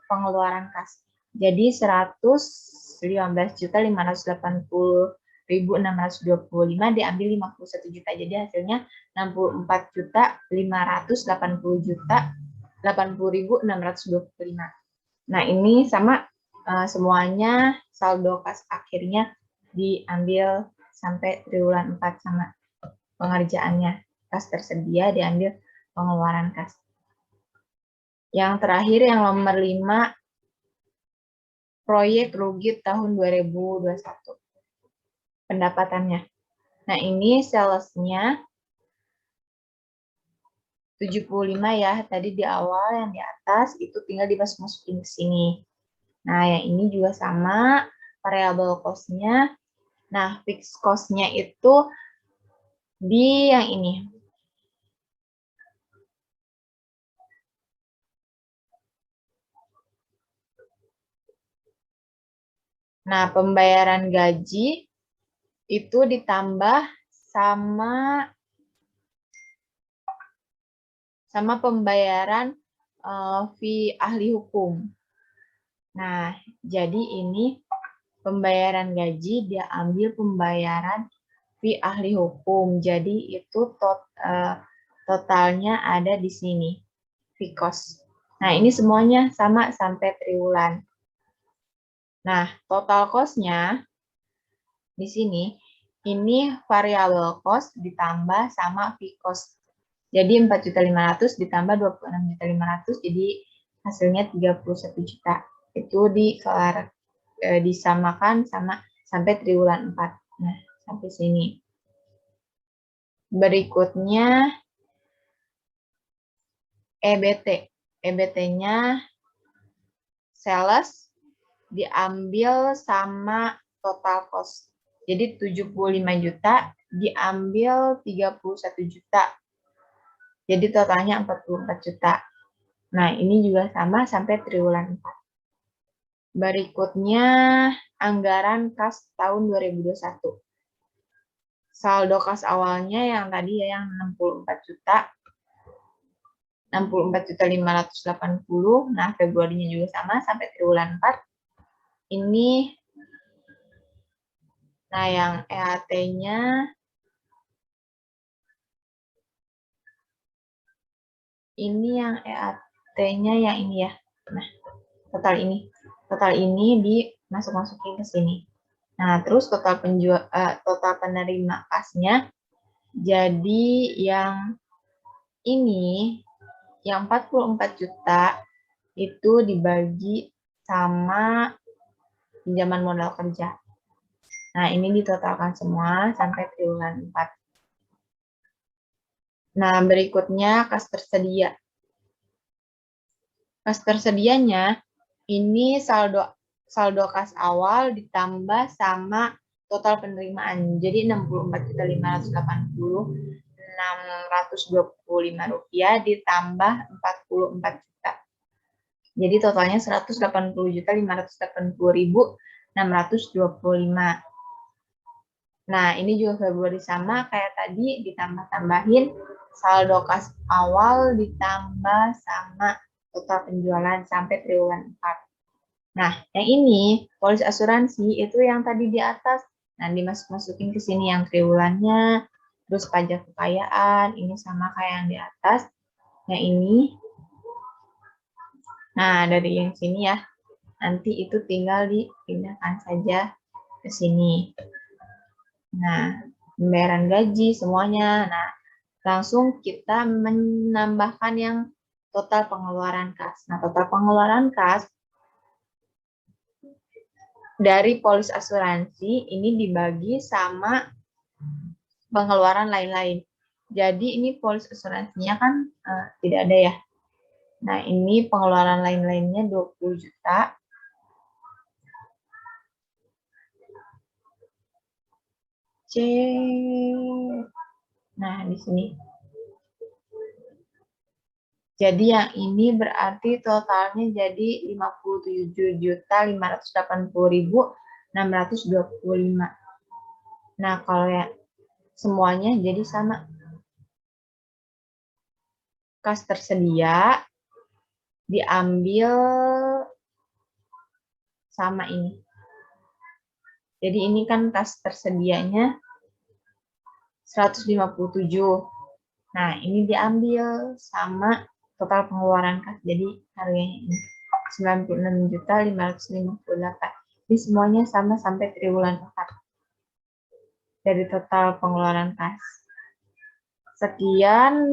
pengeluaran kas. Jadi 115.580.625 diambil 51 juta. Jadi hasilnya 64.580.625. Nah, ini sama semuanya saldo kas akhirnya diambil sampai triwulan 4 sama pengerjaannya. Kas tersedia diambil pengeluaran kas. Yang terakhir yang nomor 5, proyek rugi tahun 2021. Pendapatannya. Nah, ini salesnya 75 ya. Tadi di awal yang di atas itu tinggal dimasukin ke sini. Nah, yang ini juga sama, variable cost-nya. Nah, fixed cost-nya itu di yang ini. Nah, pembayaran gaji itu ditambah sama pembayaran fee ahli hukum. Nah, jadi ini pembayaran gaji dia ambil pembayaran fee ahli hukum. Jadi itu totalnya ada di sini, fee cost. Nah, ini semuanya sama sampai triwulan. Nah, total cost-nya di sini, ini variable cost ditambah sama fee cost. Jadi 4.500.000 ditambah 26.500.000, jadi hasilnya 31 juta. Itu disamakan sama sampai triwulan 4. Nah, sampai sini. Berikutnya EBT. EBT-nya sales diambil sama total cost. Jadi 75 juta diambil 31 juta. Jadi totalnya 44 juta. Nah, ini juga sama sampai triwulan 4. Berikutnya anggaran kas tahun 2021. Saldo kas awalnya yang tadi ya, yang 64 juta. 64.580. Nah, Februarinya juga sama sampai triwulan 4. Ini nah yang EAT-nya yang ini ya. Nah, total ini dimasuk-masukin ke sini. Nah, terus total penerima kasnya jadi yang ini yang 44 juta itu dibagi sama pinjaman modal kerja. Nah, ini ditotalkan semua sampai triwulan 4. Nah, berikutnya kas tersedia. Kas tersedianya ini saldo kas awal ditambah sama total penerimaan. Jadi 64.580.625 rupiah ditambah 44 juta. Jadi totalnya 180.580.625. Nah, ini juga Februari sama kayak tadi, ditambah-tambahin saldo kas awal ditambah sama total penjualan sampai triwulan 4. Nah, yang ini polis asuransi itu yang tadi di atas. Nah, dimasuk-masukin ke sini yang triwulannya, terus pajak kekayaan, ini sama kayak yang di atas. Yang ini. Nah, dari yang sini ya. Nanti itu tinggal dipindahkan saja ke sini. Nah, pembayaran gaji semuanya. Nah, langsung kita menambahkan yang total pengeluaran kas. Nah, total pengeluaran kas dari polis asuransi ini dibagi sama pengeluaran lain-lain. Jadi ini polis asuransinya kan tidak ada ya. Nah, ini pengeluaran lain-lainnya 20 juta. Nah, di sini. Jadi yang ini berarti totalnya jadi 57.580.625. Nah, kalau ya semuanya jadi sama. Kas tersedia diambil sama ini. Jadi ini kan kas tersedianya 157. Nah, ini diambil sama total pengeluaran kas. Jadi harganya ini 96.558. Ini semuanya sama sampai triwulan 4 dari total pengeluaran kas. Sekian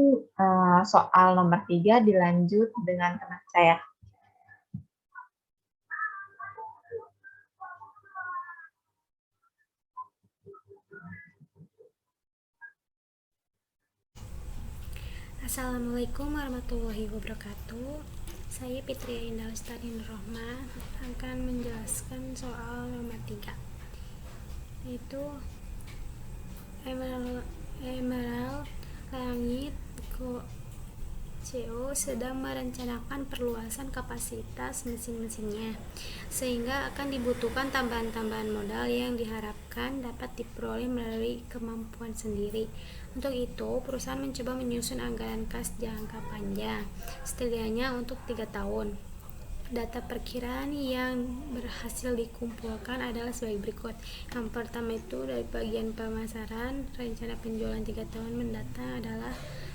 soal nomor 3, dilanjut dengan teman saya. Assalamualaikum warahmatullahi wabarakatuh. Saya Fitria Indah Lestari Nurrohmah akan menjelaskan soal nomor 3, yaitu emerald langit CO sedang merencanakan perluasan kapasitas mesin-mesinnya, sehingga akan dibutuhkan tambahan-tambahan modal yang diharapkan dapat diperoleh melalui kemampuan sendiri. Untuk itu, perusahaan mencoba menyusun anggaran kas jangka panjang, setidaknya untuk 3 tahun. Data perkiraan yang berhasil dikumpulkan adalah sebagai berikut. Yang pertama itu dari bagian pemasaran, rencana penjualan 3 tahun mendatang adalah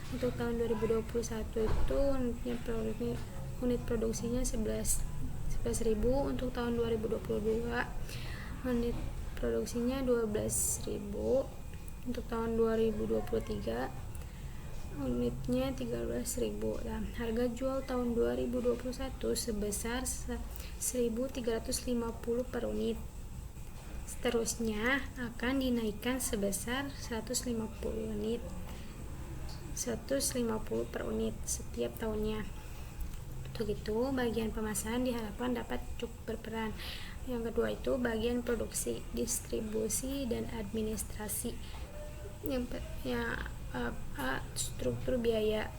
untuk tahun 2021 itu unit produksinya 11.000, untuk tahun 2022 unit produksinya 12.000, untuk tahun 2023 unitnya 13.000. Nah, harga jual tahun 2021 sebesar 1.350 per unit. Seterusnya akan dinaikkan sebesar 150 per unit setiap tahunnya. Untuk itu, bagian pemasaran diharapkan dapat cukup berperan. Yang kedua itu bagian produksi, distribusi, dan administrasi. Struktur biaya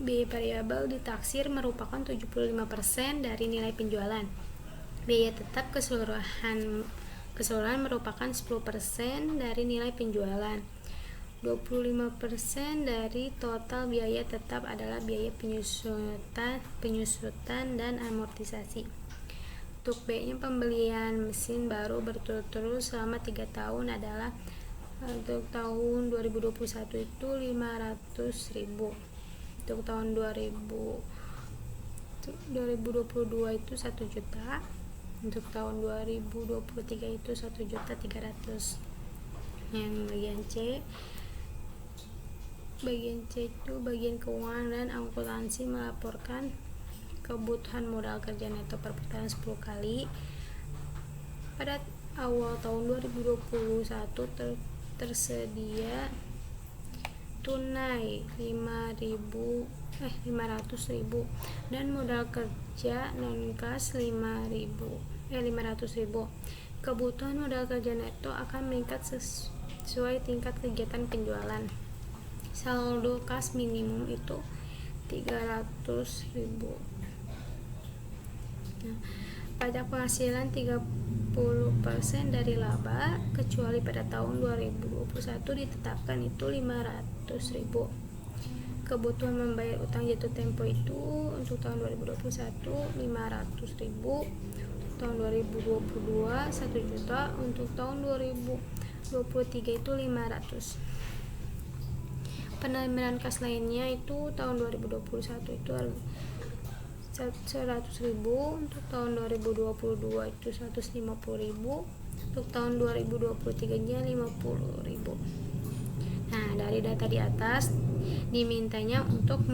variabel ditaksir merupakan 75% dari nilai penjualan. Biaya tetap keseluruhan merupakan 10% dari nilai penjualan. 25% dari total biaya tetap adalah biaya penyusutan dan amortisasi. Untuk B-nya pembelian mesin baru berturut-turut selama 3 tahun adalah untuk tahun 2021 itu 500.000. Untuk tahun 2022 itu 1 juta. Untuk tahun 2023 itu 1.300.000. Yang bagian C itu bagian keuangan dan akuntansi melaporkan kebutuhan modal kerja neto per putaran 10 kali. Pada awal tahun 2021 tersedia tunai 500.000 dan modal kerja non-kas 500.000. Kebutuhan modal kerja neto akan meningkat sesuai tingkat kegiatan penjualan. Saldo kas minimum itu 300.000. Nah, pajak penghasilan 30% dari laba kecuali pada tahun 2021 ditetapkan itu 500.000. Kebutuhan membayar utang jatuh tempo itu untuk tahun 2021 500.000, tahun 2022 1 juta, untuk tahun 2023 itu 500. Penerimaan kas lainnya itu tahun 2021 itu 100.000, untuk tahun 2022 itu 150.000, untuk tahun 2023 nya 50.000. Nah, dari data di atas dimintanya untuk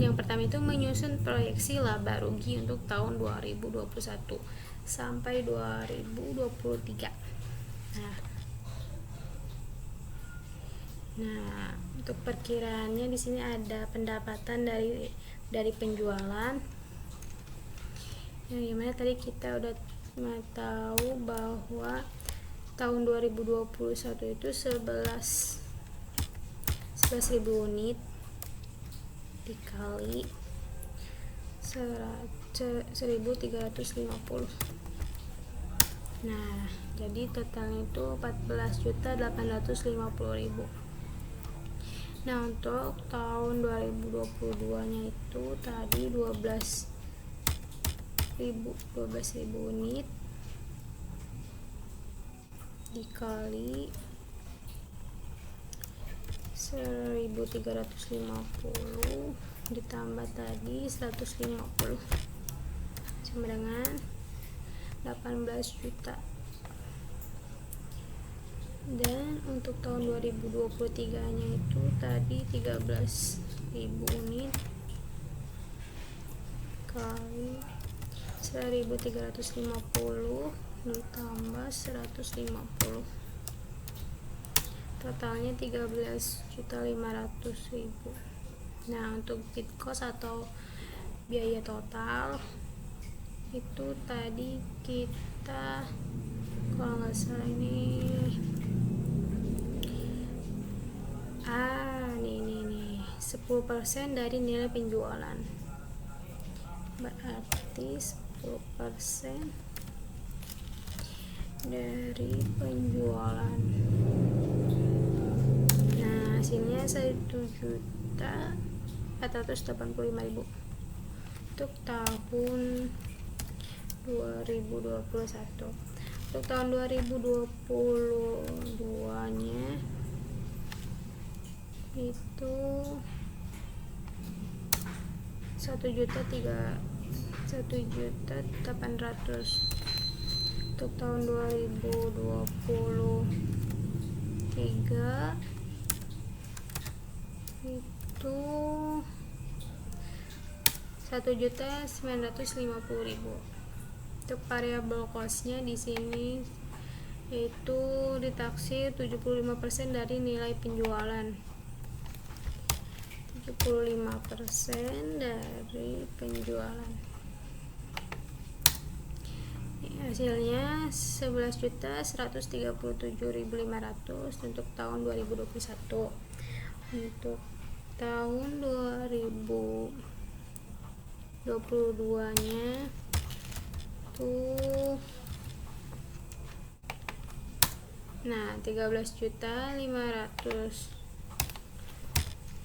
yang pertama itu menyusun proyeksi laba rugi untuk tahun 2021 sampai 2023. Nah, untuk perkiraannya di sini ada pendapatan dari penjualan. Yang gimana tadi kita udah tahu bahwa tahun 2021 itu 11.000 unit dikali 1.350. Nah, jadi totalnya itu 14.850.000. Nah, untuk tahun 2022 nya itu tadi 12.000 unit dikali 1.350 ditambah tadi 150 sama dengan 18 juta. Dan untuk tahun 2023 nya itu tadi 13.000 unit kali 1.350 ditambah 150, totalnya 13.500.000. Nah, untuk bid cost atau biaya total itu tadi kita kalau nggak salah ini nih 11 10% dari nilai penjualan. Berarti 10% dari penjualan. Nah, hasilnya 1.485.000 untuk tahun 2021. Untuk tahun 2022 nya itu 1.800.000. Untuk tahun 2023 itu 1.950.000. Untuk variabel cost-nya di sini itu ditaksir 75% dari nilai penjualan. 75% dari penjualan. Hasilnya 11.137.500 untuk tahun 2021. Untuk tahun 2022 nya tuh 13.500.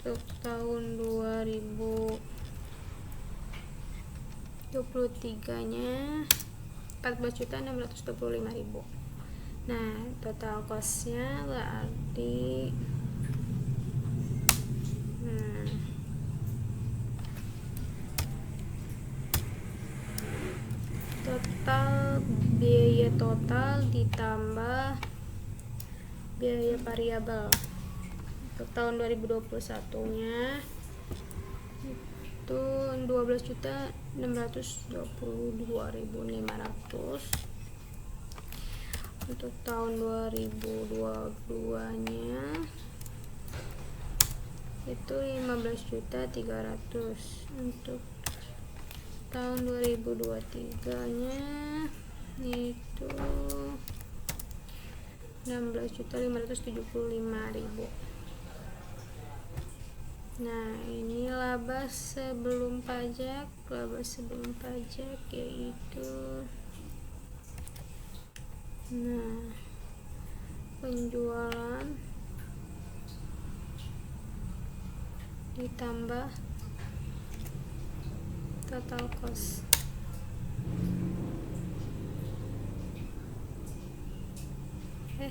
Untuk tahun 2023 nya 14.625.000. Nah, total cost-nya berarti total biaya total ditambah biaya variabel. Untuk tahun 2021-nya itu 12.622.500. Untuk tahun 2022-nya itu 15.300. Untuk tahun 2023-nya itu 16.575.000. Nah, ini laba sebelum pajak. Laba sebelum pajak yaitu penjualan ditambah total cost.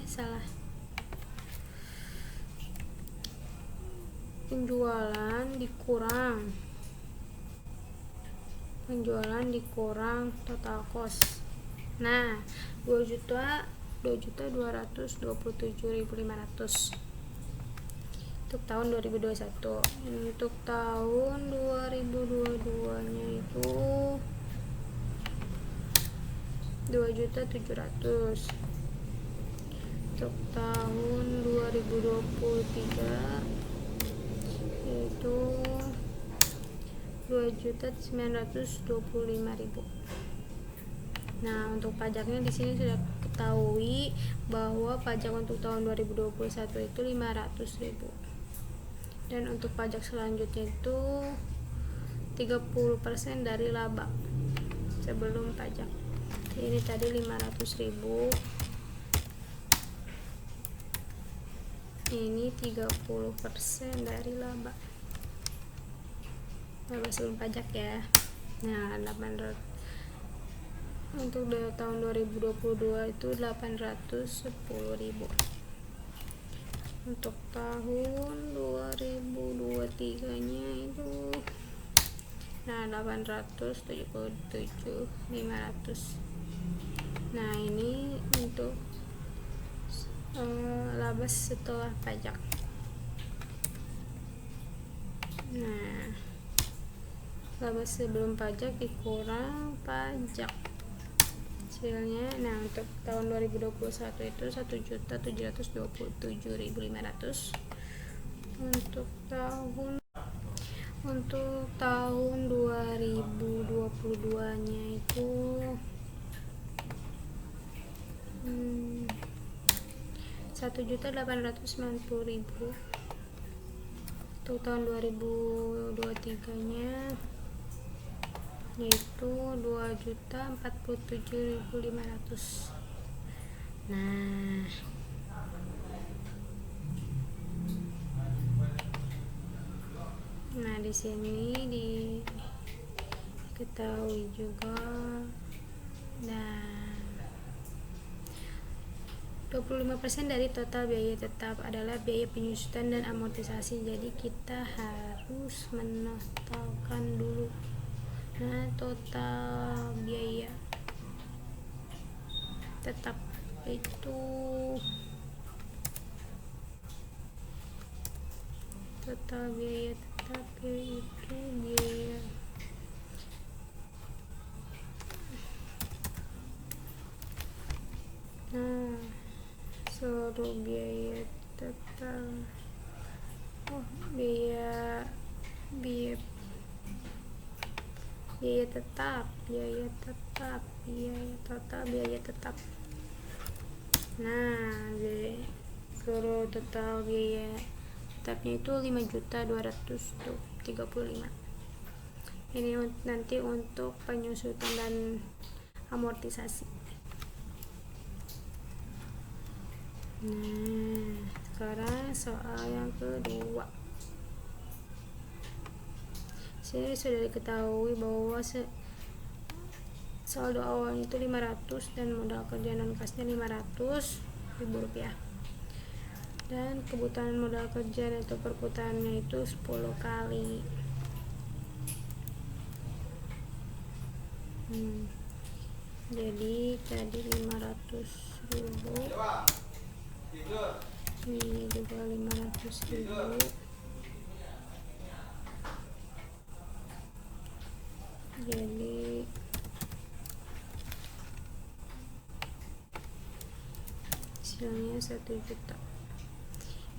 Salah. Penjualan dikurang total cost. Nah, 2.227.500 untuk tahun 2021. Untuk tahun 2022-nya itu 2.700.000. Untuk tahun 2023 itu 2.925.000. Nah, untuk pajaknya di sini sudah ketahui bahwa pajak untuk tahun 2021 itu 500.000. Dan untuk pajak selanjutnya itu 30% dari laba sebelum pajak. Ini tadi 500.000. Ini 30% dari laba sebelum pajak ya. Nah, 800 untuk tahun 2022 itu 810.000. Untuk tahun 2023 nya itu 877.500. Nah, ini untuk laba setelah pajak. Nah, laba sebelum pajak dikurang pajak hasilnya. Nah, untuk tahun 2021 itu 1.727.500. Untuk tahun 2022 nya itu 1.890.000. Untuk tahun 2023-nya yaitu 2.047.500. Nah, di sini diketahui juga. Nah, 25% dari total biaya tetap adalah biaya penyusutan dan amortisasi. Jadi kita harus menotalkan dulu. Nah, total biaya tetap itu biaya seluruh biaya tetap biaya total biaya tetap. Nah, seluruh total biaya tetapnya itu 5.235.000. Ini nanti untuk penyusutan dan amortisasi. Nah, sekarang soal yang kedua. Sini sudah diketahui bahwa saldo awalnya itu 500 dan modal kerja non kasnya 500.000 rupiah. Dan kebutuhan modal kerja atau perputarannya itu 10 kali. Jadi tadi 500.000, ini juga 500.000. Jadi hasilnya 1 juta.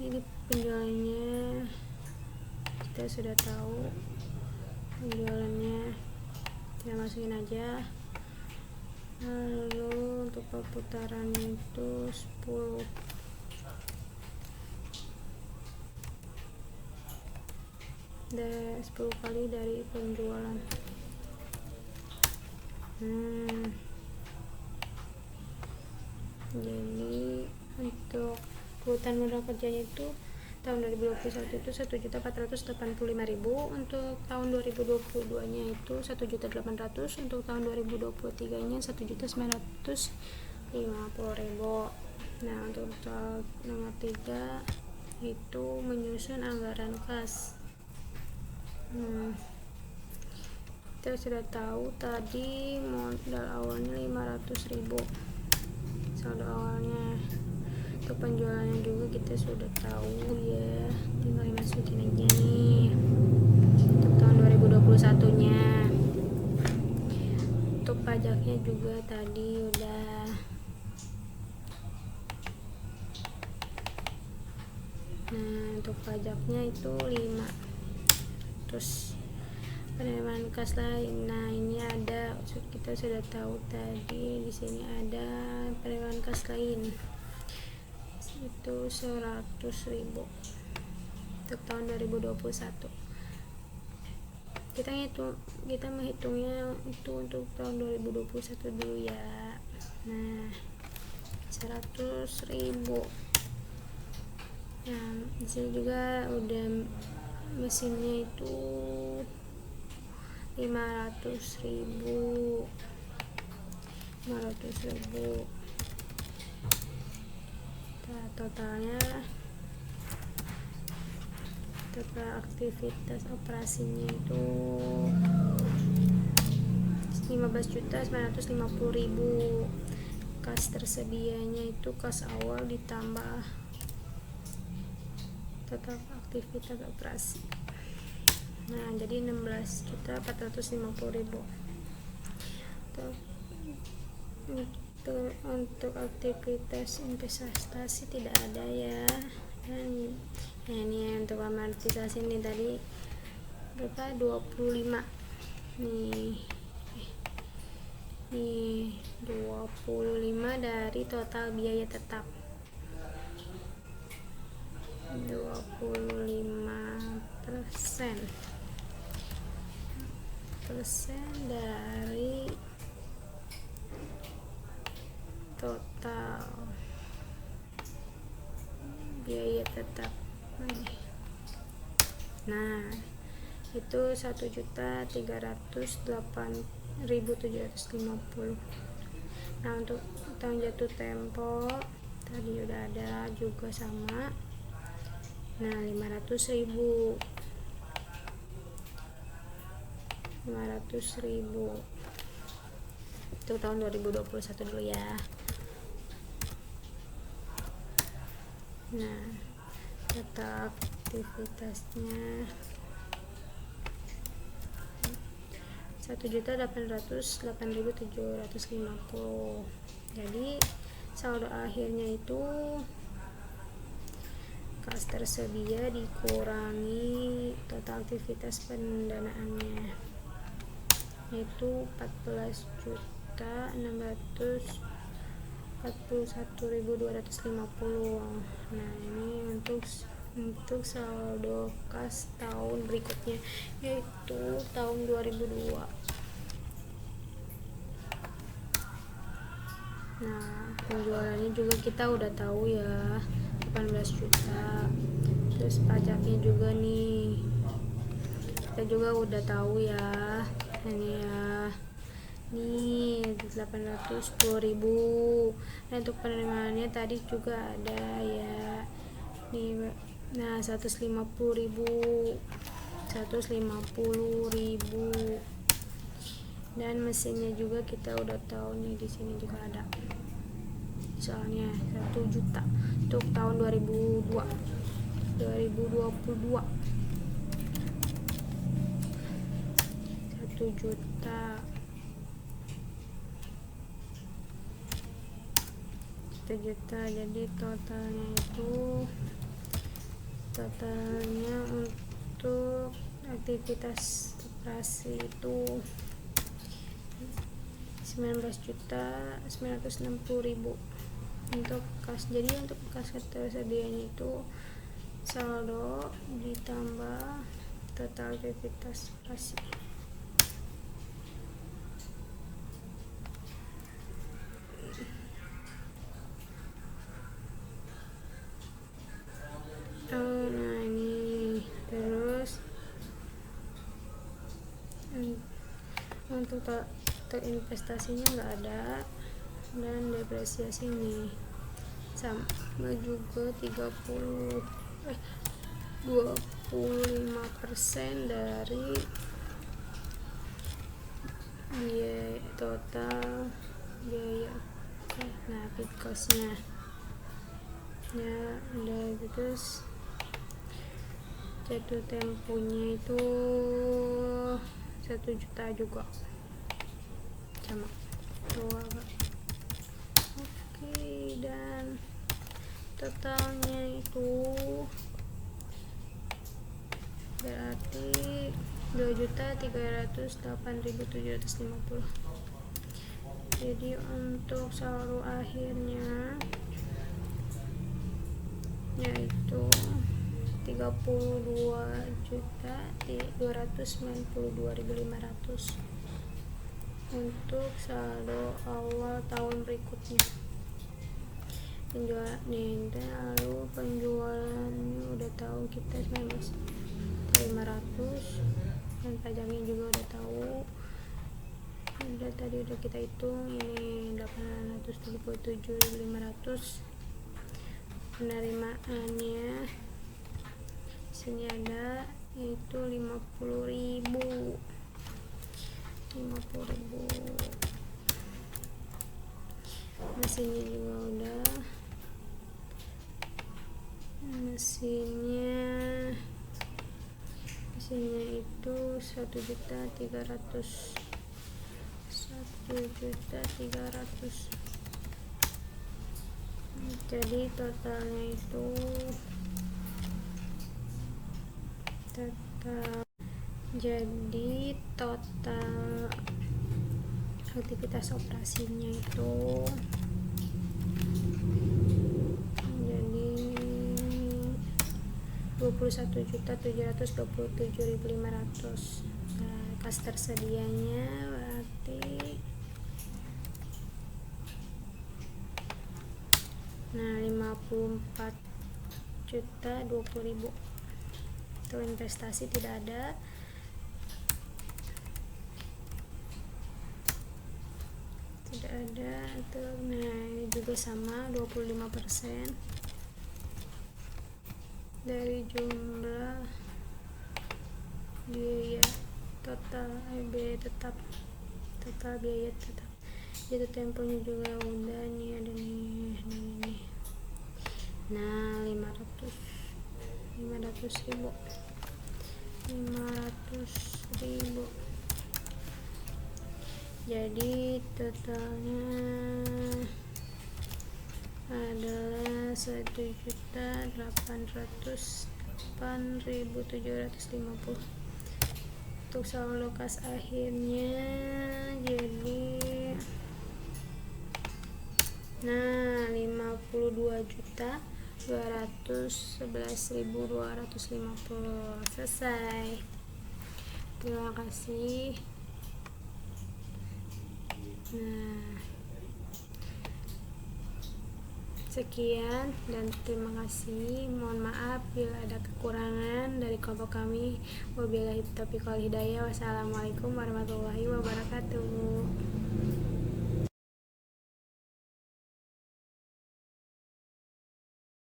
Ini penjualannya kita sudah tahu, penjualannya kita masukin aja. Lalu untuk perputarannya itu 10 kali dari penjualan. Jadi untuk kebutuhan modal kerjanya itu tahun 2021 itu 1.485.000, untuk tahun 2022 nya itu 1.800.000, untuk tahun 2023 nya 1.950.000. Nah, untuk soal nomor 3 itu menyusun anggaran kas. Kita sudah tahu tadi modal awalnya 500.000 saldo awalnya. Untuk penjualannya juga kita sudah tahu ya, tinggal dimasukin aja nih. Untuk tahun 2021 nya, untuk pajaknya juga tadi udah. Nah, untuk pajaknya itu 5. Terus penerimaan kas lain. Nah, ini ada, kita sudah tahu tadi di sini ada penerimaan kas lain itu 100.000 untuk tahun 2021. Kita menghitungnya itu untuk tahun 2021 dulu ya. Nah, 100.000. Nah, di sini juga udah mesinnya itu 500.000. Nah, totalnya total aktivitas operasinya itu 15.950.000. Kas tersedianya itu kas awal ditambah total aktivitas operasi. Nah, jadi 16.450.000. Untuk aktivitas investasi tidak ada ya. Nah, ini untuk amortisasi ini tadi berapa? 25. Nih 25 dari total biaya tetap. 25% persen dari total biaya tetap. Nah, itu 1.308.750. Nah, untuk utang jatuh tempo tadi udah ada juga sama. Nah, 500.000 itu tahun 2021 dulu ya. Nah, data aktivitasnya 1.808.750. Jadi saldo akhirnya itu kas tersedia dikurangi total aktivitas pendanaannya, yaitu 14.641.250. Nah, ini untuk saldo kas tahun berikutnya, yaitu tahun 2002. Nah, penjualannya juga kita udah tahu ya, 18 juta. Terus pajaknya juga nih, kita juga udah tahu ya. Ini ya, nih 810.000. Nah, untuk penerimaannya tadi juga ada ya nih. Nah, 150.000 dan mesinnya juga kita udah tahu nih, di sini juga ada soalnya 1 juta untuk tahun 2022. 1 juta. 1 juta, jadi totalnya untuk aktivitas operasi itu 19.960.000 untuk kas. Jadi untuk kas tersedianya itu saldo ditambah total aktivitas operasi. Nah, ini terus untuk investasinya nggak ada, dan depresiasi nih sama juga 25% dari biaya total biaya. Nah, fixed cost-nya ya udah. Terus jatuh temponya itu 1 juta juga sama tuh. Oke, dan totalnya itu berarti 2.308.750. Jadi untuk saldo akhirnya yaitu 32.292.500 untuk saldo awal tahun berikutnya. Penjualan nih, lalu penjualannya udah tahu kita 19.500, dan pajaknya juga udah tahu. Tadi udah kita hitung, ini 877.500. Penerimaannya sini ada, yaitu 50.000. Mesinnya juga udah. Mesinnya itu 1.300. Jadi totalnya itu total aktivitas operasinya itu jadi 21.727.500. Kas tersedianya berarti nah 54.020.000 itu investasi tidak ada. Itu nah ini juga sama 25% dari jumlah biaya total biaya tetap itu temponya juga udah nih, ada nih. Nah 500.000 jadi totalnya adalah 1.808.750. Untuk saldo kas akhirnya jadi 52.211.250. Selesai. Terima kasih. Sekian dan terima kasih. Mohon maaf bila ada kekurangan dari kelompok kami. Wabillahi taufiq wal hidayah. Wassalamualaikum warahmatullahi wabarakatuh.